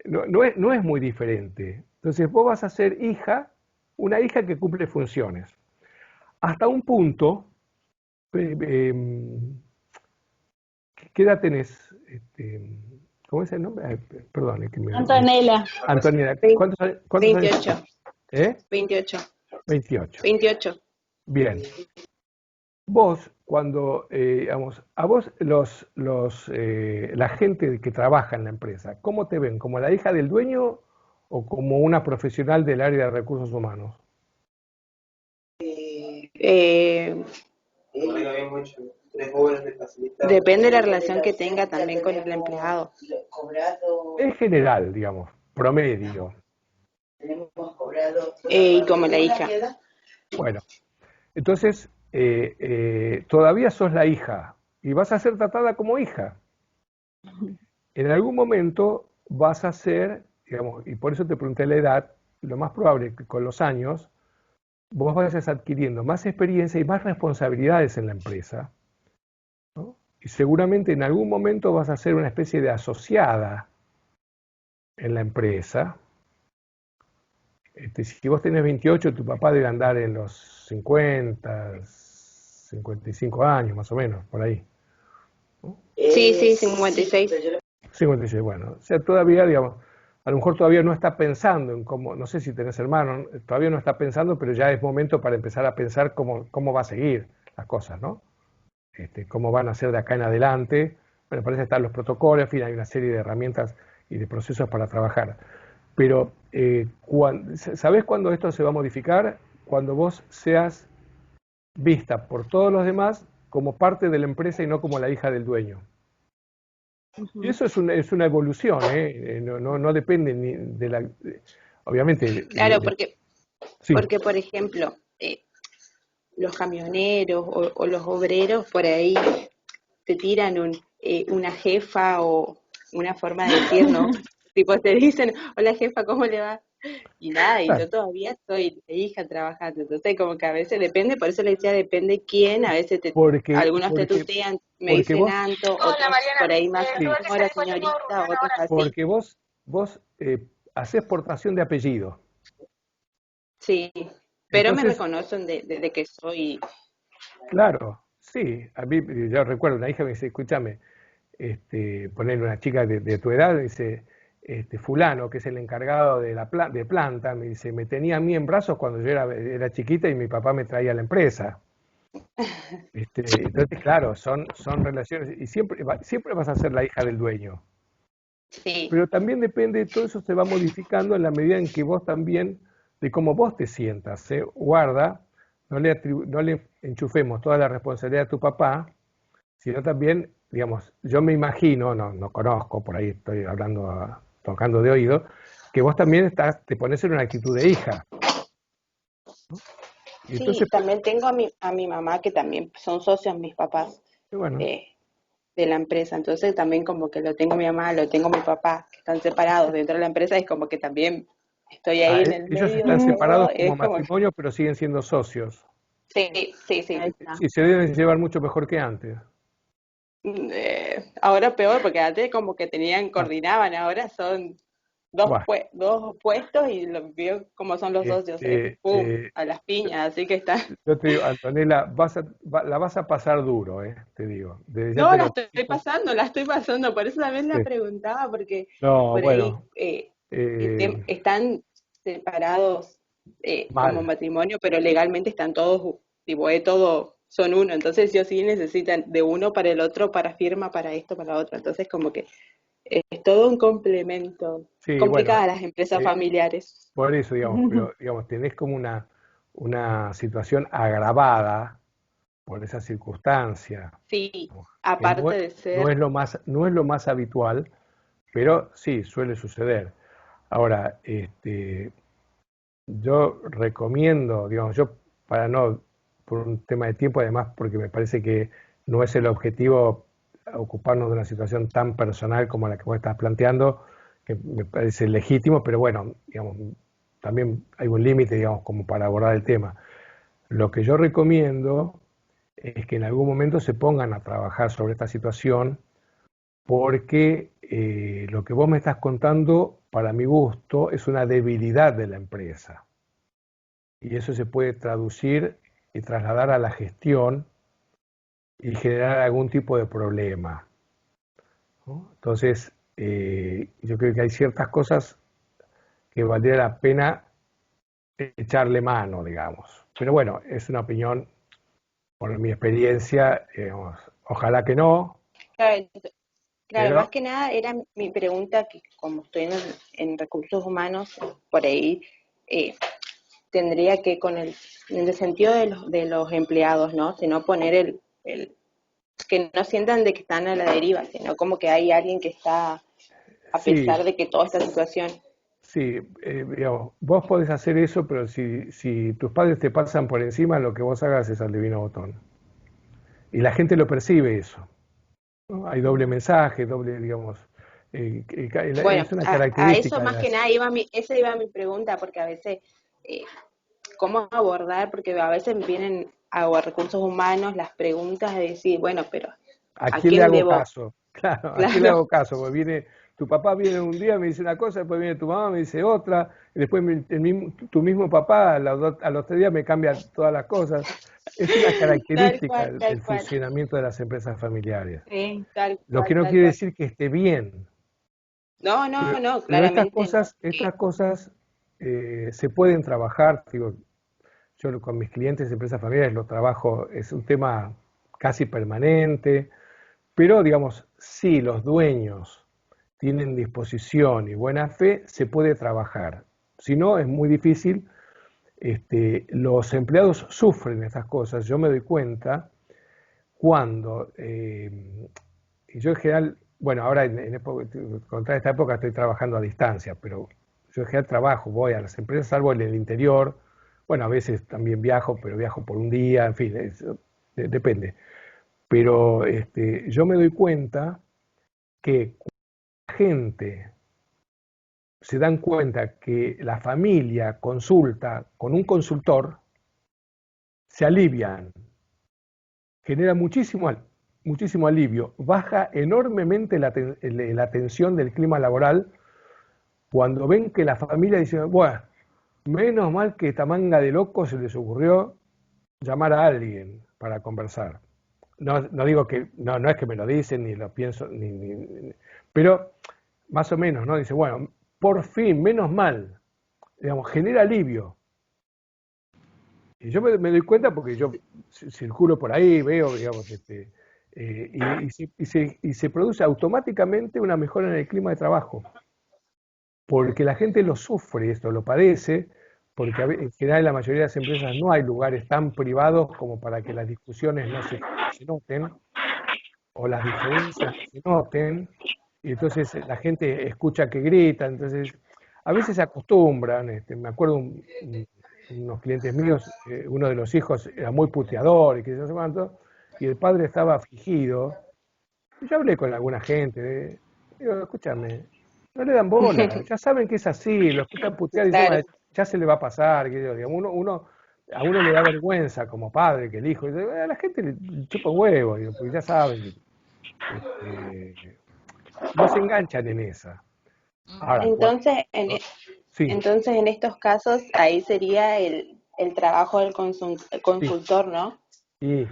No es muy diferente. Entonces vos vas a ser hija, una hija que cumple funciones. Hasta un punto, ¿qué edad tenés? ¿Cómo es el nombre? Perdón. Antonella. Antonella. ¿Cuántos años? 28. 28. 28. 28. 28. Bien. Vos, cuando, digamos, a vos la gente que trabaja en la empresa, ¿cómo te ven? ¿Como la hija del dueño o como una profesional del área de recursos humanos? Depende de la relación que tenga también con el empleado. En general, digamos, promedio. Y como la hija. Bueno, entonces, todavía sos la hija y vas a ser tratada como hija. En algún momento vas a ser, digamos, y por eso te pregunté la edad, lo más probable es que con los años vos vayas adquiriendo más experiencia y más responsabilidades en la empresa, ¿no? Y seguramente en algún momento vas a ser una especie de asociada en la empresa. Si vos tenés 28, tu papá debe andar en los 50, 55 años, más o menos, por ahí, ¿no? Sí, 56. 56, bueno. O sea, todavía, digamos, a lo mejor todavía no está pensando en cómo, no sé si tenés hermano, todavía no está pensando, pero ya es momento para empezar a pensar cómo va a seguir las cosas, ¿no? Cómo van a ser de acá en adelante. Bueno, parece estar los protocolos, en fin, hay una serie de herramientas y de procesos para trabajar. Pero, ¿sabés cuándo esto se va a modificar? Cuando vos seas vista por todos los demás como parte de la empresa y no como la hija del dueño. Y eso es una evolución, ¿eh? No depende ni de la... Obviamente... Claro, sí. porque por ejemplo, los camioneros o los obreros por ahí te tiran una jefa o una forma de decir, ¿no? Tipo te dicen, hola jefa, ¿cómo le va? Y nada, y yo todavía estoy de hija trabajando, entonces como que a veces depende, por eso le decía depende quién, a veces algunos te tutean, me dicen Anto, otros por ahí más señora, señorita, otros así. Porque vos hacés portación de apellido. Sí, pero entonces, me reconocen de que soy... Claro, sí, a mí, yo recuerdo, una hija me dice, escúchame, ponerle una chica de tu edad, me dice... fulano, que es el encargado de planta, me dice, me tenía a mí en brazos cuando yo era chiquita y mi papá me traía a la empresa. Entonces, claro, son relaciones, y siempre vas a ser la hija del dueño. Sí. Pero también depende, todo eso se va modificando en la medida en que vos también, de cómo vos te sientas, guarda, no le enchufemos toda la responsabilidad a tu papá, sino también, digamos, yo me imagino, no conozco, por ahí estoy hablando tocando de oído, que vos también te pones en una actitud de hija. ¿No? Y entonces, sí, también tengo a mi mamá, que también son socios mis papás de la empresa, entonces también como que lo tengo mi mamá, lo tengo mi papá, que están separados dentro de la empresa, es como que también estoy ahí en el medio. Ellos están separados como matrimonio, pero siguen siendo socios. Sí. Y se deben llevar mucho mejor que antes. Ahora peor, porque antes como que coordinaban, ahora son dos puestos y veo cómo son los socios, a las piñas, así que está. Yo te digo, Antonella, la vas a pasar duro, te digo. No, la estoy pasando, por eso también la preguntaba, porque ahí están separados como matrimonio, pero legalmente están todos, tipo, todo... son uno, entonces ellos sí necesitan de uno para el otro, para firma, para esto, para lo otro, entonces como que es todo un complemento, complicada las empresas familiares. Por eso, digamos, pero digamos, tenés como una situación agravada por esa circunstancia. Sí, aparte de ser... No es lo más habitual, pero sí, suele suceder. Ahora, yo recomiendo, digamos, para no... por un tema de tiempo, además porque me parece que no es el objetivo ocuparnos de una situación tan personal como la que vos estás planteando, que me parece legítimo, pero bueno, digamos, también hay un límite, digamos, como para abordar el tema. Lo que yo recomiendo es que en algún momento se pongan a trabajar sobre esta situación, porque lo que vos me estás contando, para mi gusto, es una debilidad de la empresa. Y eso se puede traducir y trasladar a la gestión y generar algún tipo de problema, ¿no? Entonces, yo creo que hay ciertas cosas que valdría la pena echarle mano, digamos. Pero bueno, es una opinión, por mi experiencia, digamos, ojalá que no. Claro, pero... más que nada era mi pregunta, que como estoy en recursos humanos, por ahí... tendría que en el sentido de los empleados, ¿no? Sino poner que no sientan de que están a la deriva, sino como que hay alguien que está a pesar de que toda esta situación. Sí, digamos, vos podés hacer eso, pero si tus padres te pasan por encima, lo que vos hagas es al divino botón. Y la gente lo percibe eso, ¿no? Hay doble mensaje, digamos... bueno, es una característica a eso más que nada esa iba mi pregunta, porque a veces... cómo abordar, porque a veces vienen a recursos humanos las preguntas de decir, bueno, pero ¿a quién le hago caso? Claro, ¿a quién le hago caso? Porque tu papá viene un día, me dice una cosa, después viene tu mamá, me dice otra, y después tu mismo papá a los 3 días me cambia todas las cosas. Es una característica del funcionamiento de las empresas familiares. Sí, lo que no quiere decir que esté bien. No, pero claramente. Estas cosas se pueden trabajar, digo, yo con mis clientes de empresas familiares lo trabajo, es un tema casi permanente, pero digamos, si los dueños tienen disposición y buena fe, se puede trabajar. Si no, es muy difícil. los empleados sufren estas cosas. Yo me doy cuenta cuando, y yo en general, bueno, ahora contra esta época estoy trabajando a distancia, pero yo en general trabajo, voy a las empresas, salvo en el interior, bueno, a veces también viajo, pero viajo por un día, en fin, depende. Pero yo me doy cuenta que cuando la gente se dan cuenta que la familia consulta con un consultor, se alivian, genera muchísimo alivio, baja enormemente la tensión del clima laboral cuando ven que la familia dice, bueno, menos mal que esta manga de locos se les ocurrió llamar a alguien para conversar. No digo que, no es que me lo dicen, ni lo pienso, pero más o menos, ¿no? Dice, bueno, por fin, menos mal, digamos, genera alivio. Y yo me doy cuenta porque yo circulo por ahí, veo, digamos, y se produce automáticamente una mejora en el clima de trabajo. Porque la gente lo sufre esto, lo padece, porque en general en la mayoría de las empresas no hay lugares tan privados como para que las discusiones no se noten, o las diferencias se noten, y entonces la gente escucha que grita, entonces a veces se acostumbran. Me acuerdo unos clientes míos, uno de los hijos era muy puteador y que no sé cuánto, y el padre estaba afligido. Yo hablé con alguna gente, digo, escúchame, no le dan bola, ya saben que es así, lo escuchan putear y dicen, ya se le va a pasar, que digamos, a uno le da vergüenza como padre que el hijo, a la gente le chupa un huevo, porque ya saben, no se enganchan en esa. Ahora, entonces, sí. Entonces, en estos casos, ahí sería el trabajo del consultor, sí. ¿No? Sí.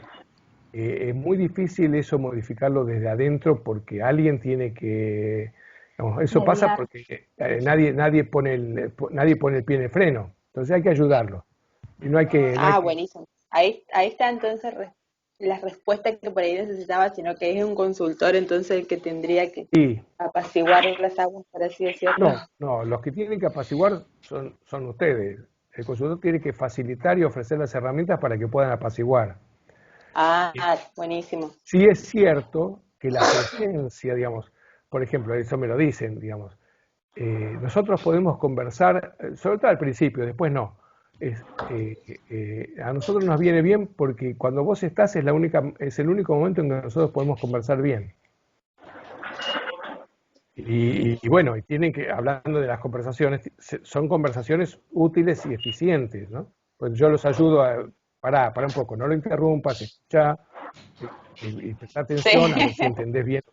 Es muy difícil eso modificarlo desde adentro porque alguien tiene que... Digamos, eso pasa porque nadie pone el pie en el freno. Entonces hay que ayudarlo. Y no hay que... Buenísimo. Ahí está entonces la respuesta que por ahí necesitaba, sino que es un consultor entonces el que tendría que apaciguar las aguas, por así decirlo. No, los que tienen que apaciguar son ustedes. El consultor tiene que facilitar y ofrecer las herramientas para que puedan apaciguar. Buenísimo. Sí es cierto que la presencia, digamos, por ejemplo, eso me lo dicen, digamos, nosotros podemos conversar, sobre todo al principio, después no. A nosotros nos viene bien porque cuando vos estás es el único momento en que nosotros podemos conversar bien. Y bueno, y tienen que, hablando de las conversaciones, son conversaciones útiles y eficientes, ¿no? Pues yo los ayudo a, pará un poco, no lo interrumpas, escuchá y presta atención a ver si entendés bien.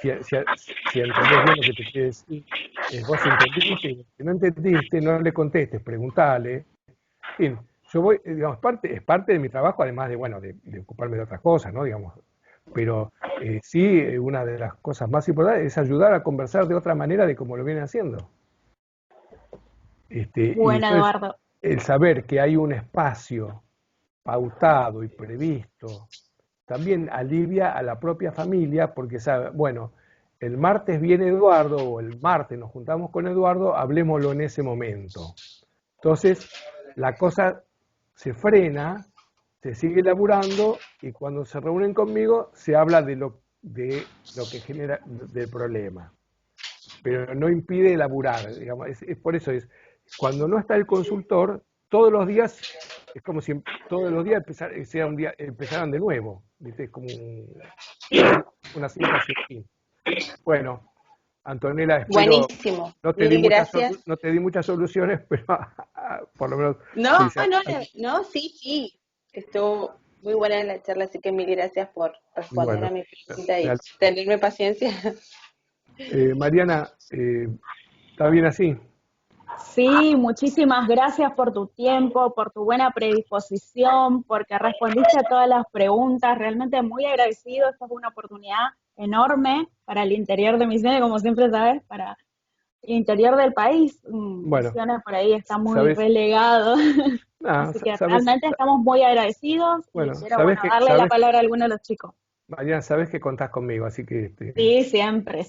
Si entendés bien lo que te quiere decir, vos entendiste, y si no entendiste, no le contestes, preguntale. En fin, yo voy, digamos, es parte de mi trabajo, además de ocuparme de otras cosas, ¿no? Digamos, pero sí, una de las cosas más importantes es ayudar a conversar de otra manera de como lo vienen haciendo. Bueno, Eduardo. El saber que hay un espacio pautado y previsto también alivia a la propia familia porque sabe, bueno, el martes viene Eduardo o el martes nos juntamos con Eduardo, hablemoslo en ese momento. Entonces, la cosa se frena, se sigue laburando y cuando se reúnen conmigo se habla de lo que genera del problema. Pero no impide laburar, digamos, es por eso cuando no está el consultor, todos los días es como si todos los días empezaran de nuevo, ¿viste? Es como una cinta sin fin. Bueno, Antonella, espero, buenísimo. No te di muchas soluciones, pero por lo menos... Sí. Estuvo muy buena la charla, así que mil gracias por responder a mi pregunta y tenerme paciencia. Mariana, ¿está bien así? Sí, muchísimas gracias por tu tiempo, por tu buena predisposición, porque respondiste a todas las preguntas, realmente muy agradecido, esta es una oportunidad enorme para el interior de Misiones, como siempre sabes, para el interior del país. Misiones por ahí está muy relegado, así que realmente estamos muy agradecidos y quiero darle la palabra a alguno de los chicos. Mariana, sabes que contás conmigo, así que... Sí, siempre.